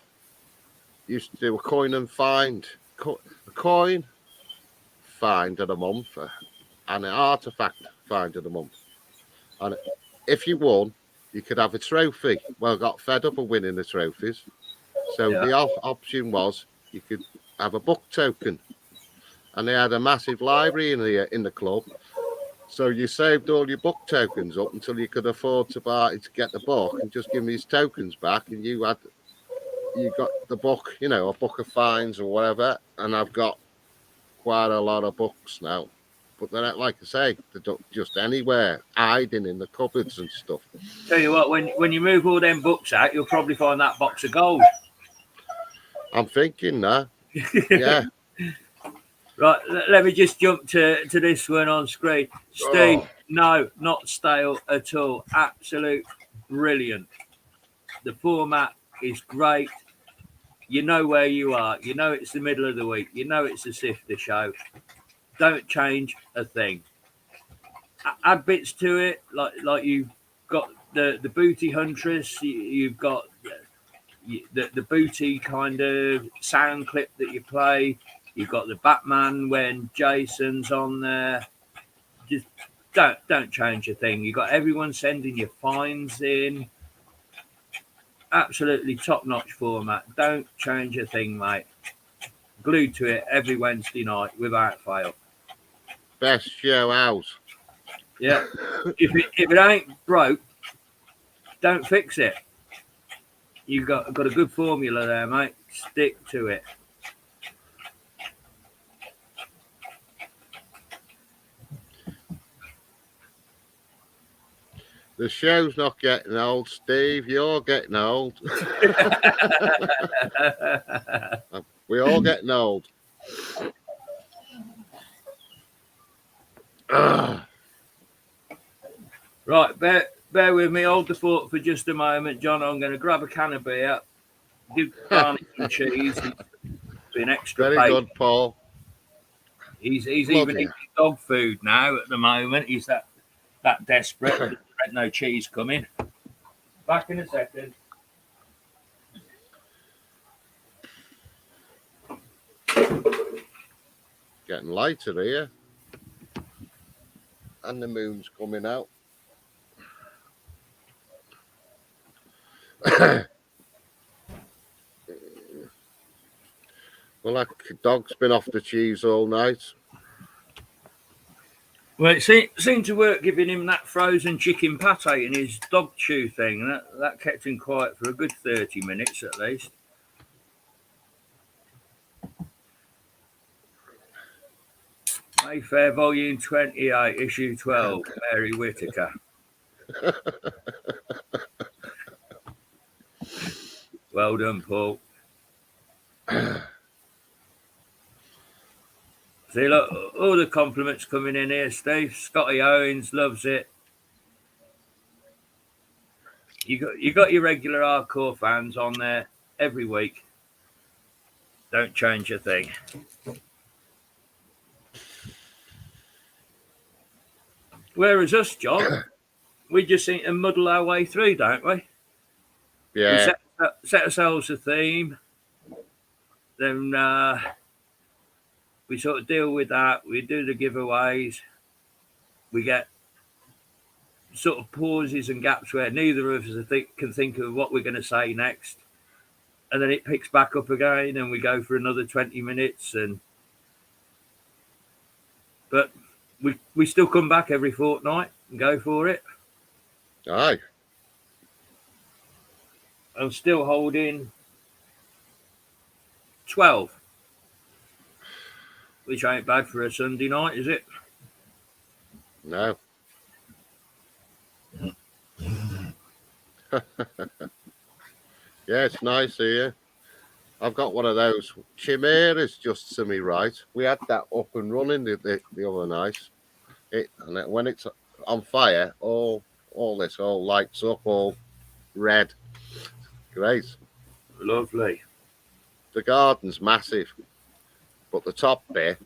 used to do a coin and find, a coin find of the month and an artifact find of the month. And if you won, you could have a trophy. Well, I got fed up of winning the trophies. So the option was you could have a book token. And they had a massive library in the club. So you saved all your book tokens up until you could afford to get the book and just give me these tokens back, and you got the book, a book of finds or whatever. And I've got quite a lot of books now, but they're not, like I say, they're not just anywhere, hiding in the cupboards and stuff. Tell you what, when you move all them books out, you'll probably find that box of gold. I'm thinking that. Yeah. Right, let me just jump to this one on screen. Steve, no, not stale at all. Absolute brilliant. The format is great. You know where you are. You know it's the middle of the week. You know it's a sifter show. Don't change a thing. Add bits to it, like you've got the booty huntress. You've got the booty kind of sound clip that you play. You've got the Batman when Jason's on there. Just don't change a thing. You've got everyone sending your finds in. Absolutely top-notch format. Don't change a thing, mate. Glued to it every Wednesday night without fail. Best show out. Yeah. if it ain't broke, don't fix it. You've got a good formula there, mate. Stick to it. The show's not getting old, Steve. You're getting old. We're all getting old. Right, bear with me. Hold the fort for just a moment, John. I'm going to grab a can of beer, give Barney some cheese. He's been extra Very good, Paul. He's even eating dog food now at the moment. He's that desperate. There's no cheese coming. Back in a second. Getting lighter here. And the moon's coming out. Well, that dog's been off the cheese all night. Well, it seemed to work giving him that frozen chicken pate and his dog chew thing. That kept him quiet for a good 30 minutes at least. Mayfair Volume 28, Issue 12, Mary Whitaker. Well done, Paul. See, look, all the compliments coming in here, Steve. Scotty Owens loves it. You got your regular hardcore fans on there every week. Don't change a thing. Whereas us, John, we just seem to muddle our way through, don't we? Yeah. We set ourselves a theme, then we sort of deal with that. We do the giveaways. We get sort of pauses and gaps where neither of us can think of what we're going to say next. And then it picks back up again and we go for another 20 minutes. But we still come back every fortnight and go for it. Aye. I'm still holding 12, which ain't bad for a Sunday night, is it? No. Yeah, it's nice here. I've got one of those chimeras just to me right. We had that up and running the other night. When it's on fire, all this all lights up, all red. Great. Lovely. The garden's massive, but the top bit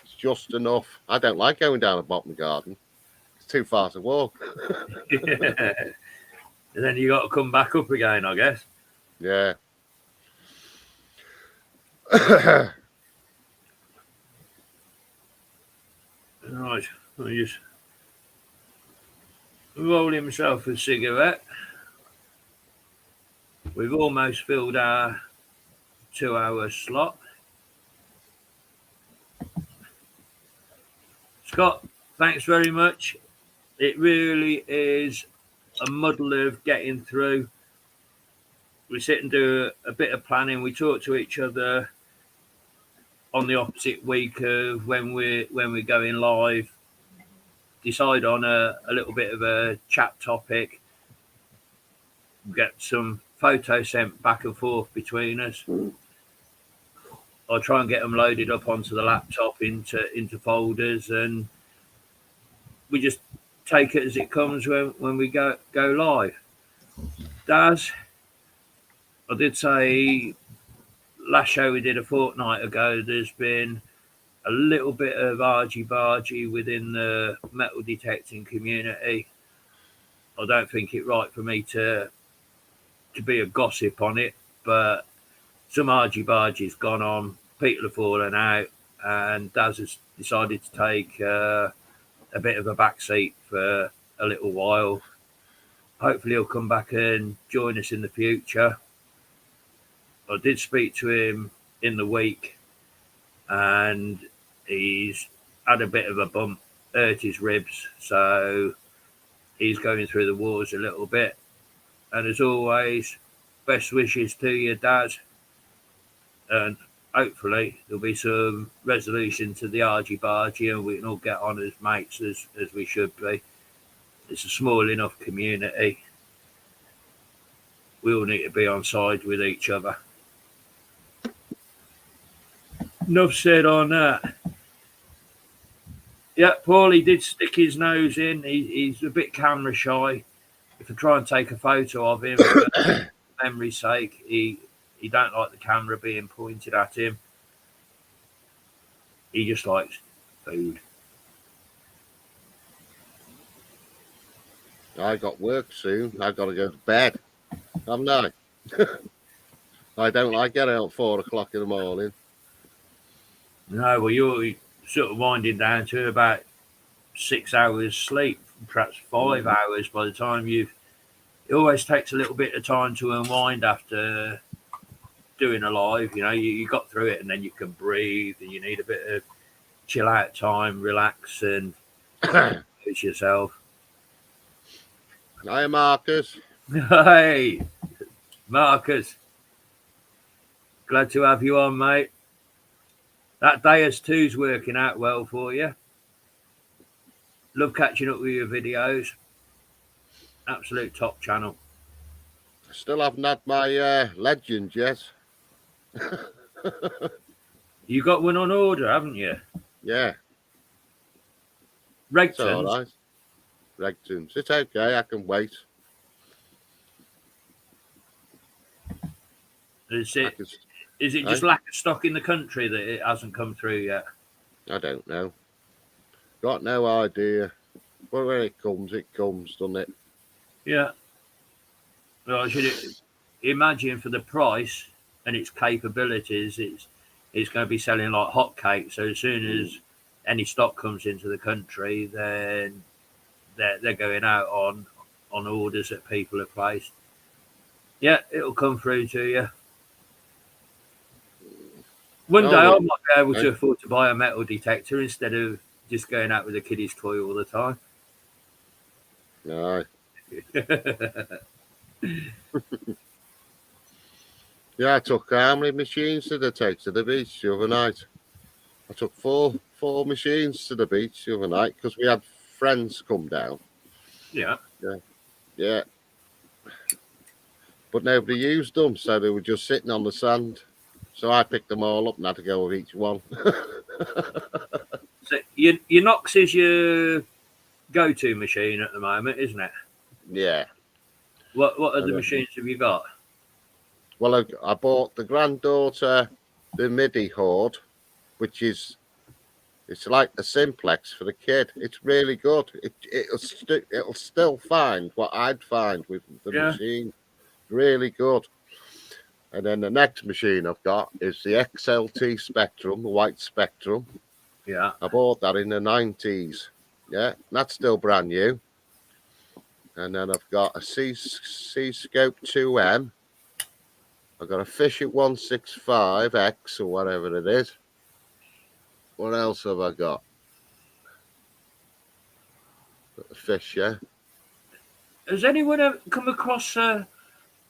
is just enough. I don't like going down the bottom garden. It's too far to walk. Yeah. And then you got to come back up again, I guess. Yeah. Right. I'll just roll himself a cigarette. We've almost filled our 2-hour slot. Scott, thanks very much. It really is a muddle of getting through. We sit and do a bit of planning. We talk to each other on the opposite week of when we're going live. Decide on a little bit of a chat topic. Get some photos sent back and forth between us. I'll try and get them loaded up onto the laptop into folders, and we just take it as it comes when we go live. Daz, I did say last show we did a fortnight ago, there's been a little bit of argy-bargy within the metal detecting community. I don't think it right for me to be a gossip on it, but some argy-bargy's gone on, people have fallen out, and Daz has decided to take a bit of a backseat for a little while. Hopefully he'll come back and join us in the future. I did speak to him in the week, and he's had a bit of a bump, hurt his ribs, so he's going through the wars a little bit. And as always, best wishes to you, Daz, and hopefully there'll be some resolution to the argy-bargy and we can all get on as mates as we should be. It's a small enough community. We all need to be on side with each other. Enough said on that. Yeah, Paulie did stick his nose in. He's a bit camera shy. If I try and take a photo of him, for memory's sake, he don't like the camera being pointed at him. He just likes food. I got work soon. I've got to go to bed, haven't I? I don't like getting out at 4 o'clock in the morning. No, well, you're sort of winding down to about 6 hours sleep, perhaps 5 hours by the time it always takes a little bit of time to unwind after doing a live. You know, you got through it and then you can breathe and you need a bit of chill out time, relax and push yourself. Hi, Marcus. Hey, Marcus. Glad to have you on, mate. That Deus 2's working out well for you. Love catching up with your videos. Absolute top channel. Still haven't had my legend yet. You got one on order, haven't you? Yeah, it's all Regtons. right. Regtons. It's okay. I can wait. Is I it can, just lack of stock in the country that it hasn't come through yet? I don't know. Got no idea. But when it comes, doesn't it? Yeah. Well, I should imagine for the price and its capabilities, it's going to be selling like hotcakes. So as soon as any stock comes into the country, then they're going out on orders that people have placed. Yeah, it'll come through to you. One day I might be able to afford to buy a metal detector instead of just going out with a kiddie's toy all the time. No. Yeah, I took how many machines did I take to the beach the other night? I took four machines to the beach the other night because we had friends come down. Yeah. Yeah. But nobody used them, so they were just sitting on the sand. So I picked them all up and had to go with each one. So your Knox is your go-to machine at the moment, isn't it? Yeah. What other machines have you got? Well, I bought the granddaughter the MIDI Horde, which is it's like the simplex for the kid. It's really good. It'll still find what I'd find with the machine. Really good. And then the next machine I've got is the XLT Spectrum, the white Spectrum. Yeah. I bought that in the 90s. Yeah, that's still brand new. And then I've got a C-Scope 2M. I've got a Fisher 165X or whatever it is. What else have I got? Got the Fisher. Has anyone ever come across a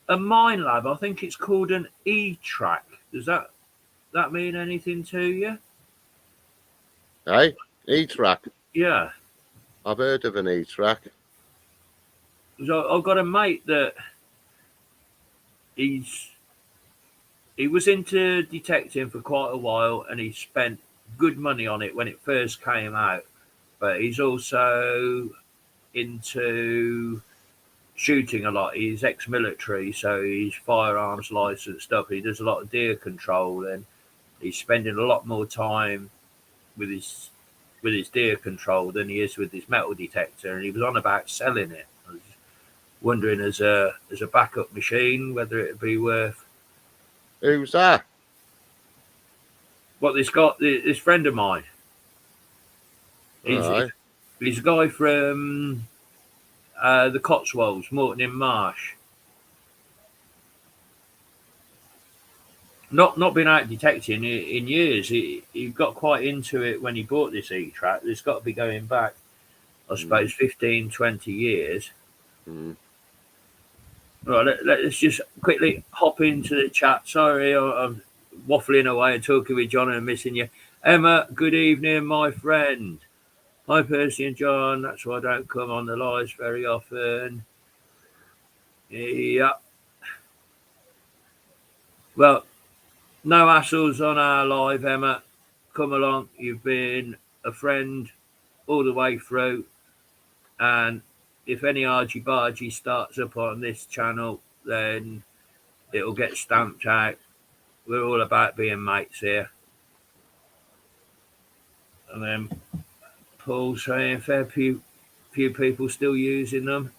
Mine Lab? I think it's called an E-Track. Does that mean anything to you? Hey, E-Track. Yeah. I've heard of an E-Track. So I've got a mate that he was into detecting for quite a while, and he spent good money on it when it first came out. But he's also into shooting a lot. He's ex-military, so he's firearms licensed stuff. He does a lot of deer control, and he's spending a lot more time with his deer control than he is with his metal detector. And he was on about selling it. I was wondering, as a backup machine, whether it'd be worth. Who's that? What this friend of mine. He's a guy from the Cotswolds, Morton in Marsh. Not been out detecting in years. He got quite into it when he bought this E-Track. There's got to be going back, I suppose, 15, 20 years. Right, let's just quickly hop into the chat. Sorry, I'm waffling away and talking with John and missing you. Emma, good evening, my friend. Hi, Percy and John. That's why I don't come on the lives very often. Yeah. Well, no hassles on our live, Emma. Come along. You've been a friend all the way through. And if any argy-bargy starts up on this channel, then it'll get stamped out. We're all about being mates here. And then Paul saying fair few people still using them.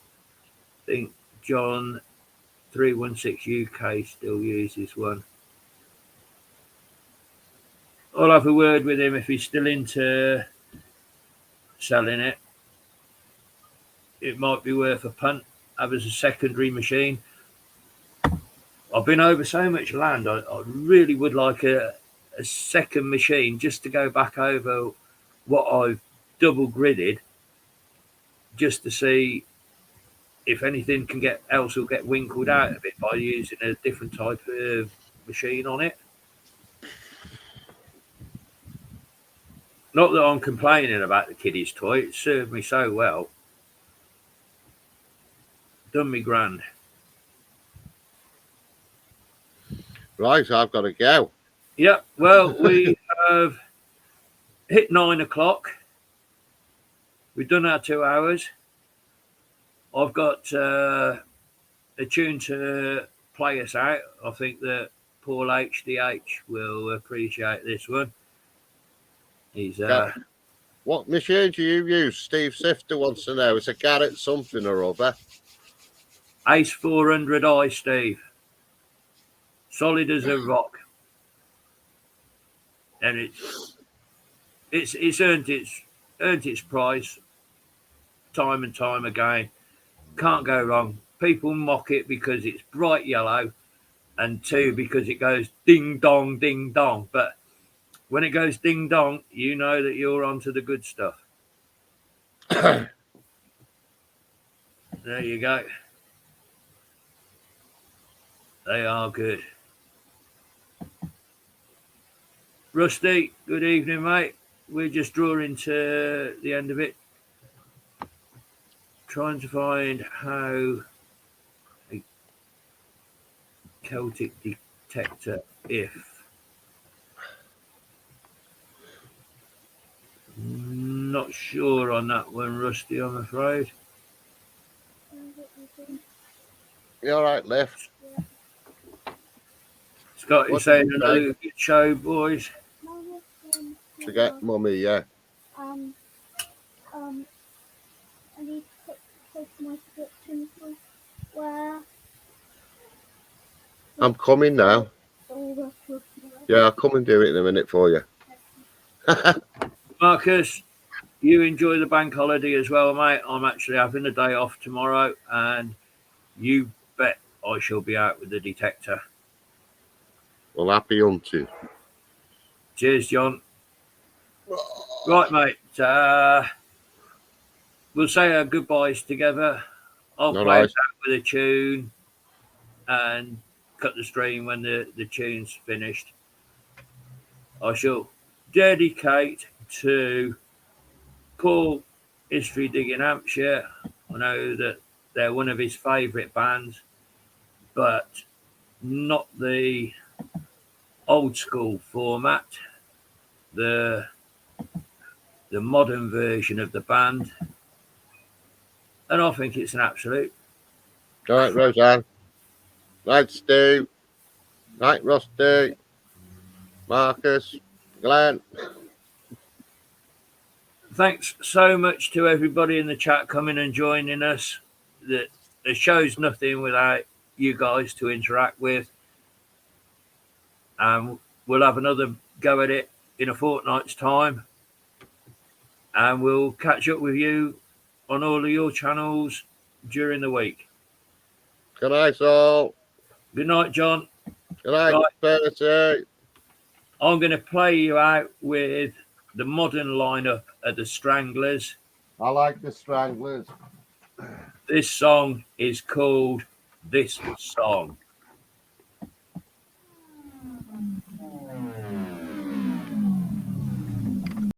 I think John 316 UK still uses one. I'll have a word with him if he's still into selling it. It might be worth a punt. Have as a secondary machine. I've been over so much land. I really would like a second machine just to go back over what I've double gridded, just to see if anything else will get winkled out of it by using a different type of machine on it. Not that I'm complaining about the kiddies' toy. It served me so well. Done me grand. Right, I've got to go. Yeah, well, we have hit 9 o'clock. We've done our 2 hours. I've got a tune to play us out. I think that Paul HDH will appreciate this one. He's What machine do you use? Steve Sifter wants to know. It's a Garrett something or other. Ace 400i, Steve. Solid as a rock. And it's earned its price time and time again. Can't go wrong. People mock it because it's bright yellow, and 2 because it goes ding dong, ding dong. But when it goes ding dong, you know that you're onto the good stuff. There you go. They are good. Rusty, good evening, mate. We're just drawing to the end of it. Trying to find how a Celtic detector if. Not sure on that one, Rusty, I'm afraid. You all right, Lift? Scott is What saying did you another good show, boys. To get mummy, yeah. I need to take my prediction for where I'm coming now. all the food. Yeah, I'll come and do it in a minute for you. Marcus, you enjoy the bank holiday as well, mate. I'm actually having a day off tomorrow, and you bet I shall be out with the detector. Well, happy hunting. Cheers, John. Right, mate. We'll say our goodbyes together. I'll All play right. us out with a tune and cut the stream when the tune's finished. I shall dedicate to Paul History Digging Hampshire. I know that they're one of his favourite bands, but not the old school format, the modern version of the band. And I think it's an absolute. All right, Roseanne. Right, Steve. Right, Rusty. Marcus. Glenn. Thanks so much to everybody in the chat coming and joining us. The show's nothing without you guys to interact with. We'll have another go at it in a fortnight's time. And we'll catch up with you on all of your channels during the week. Good night, all. Good night, John. Good night, Percy. I'm going to play you out with the modern lineup of the Stranglers. I like the Stranglers. This song is called This Song.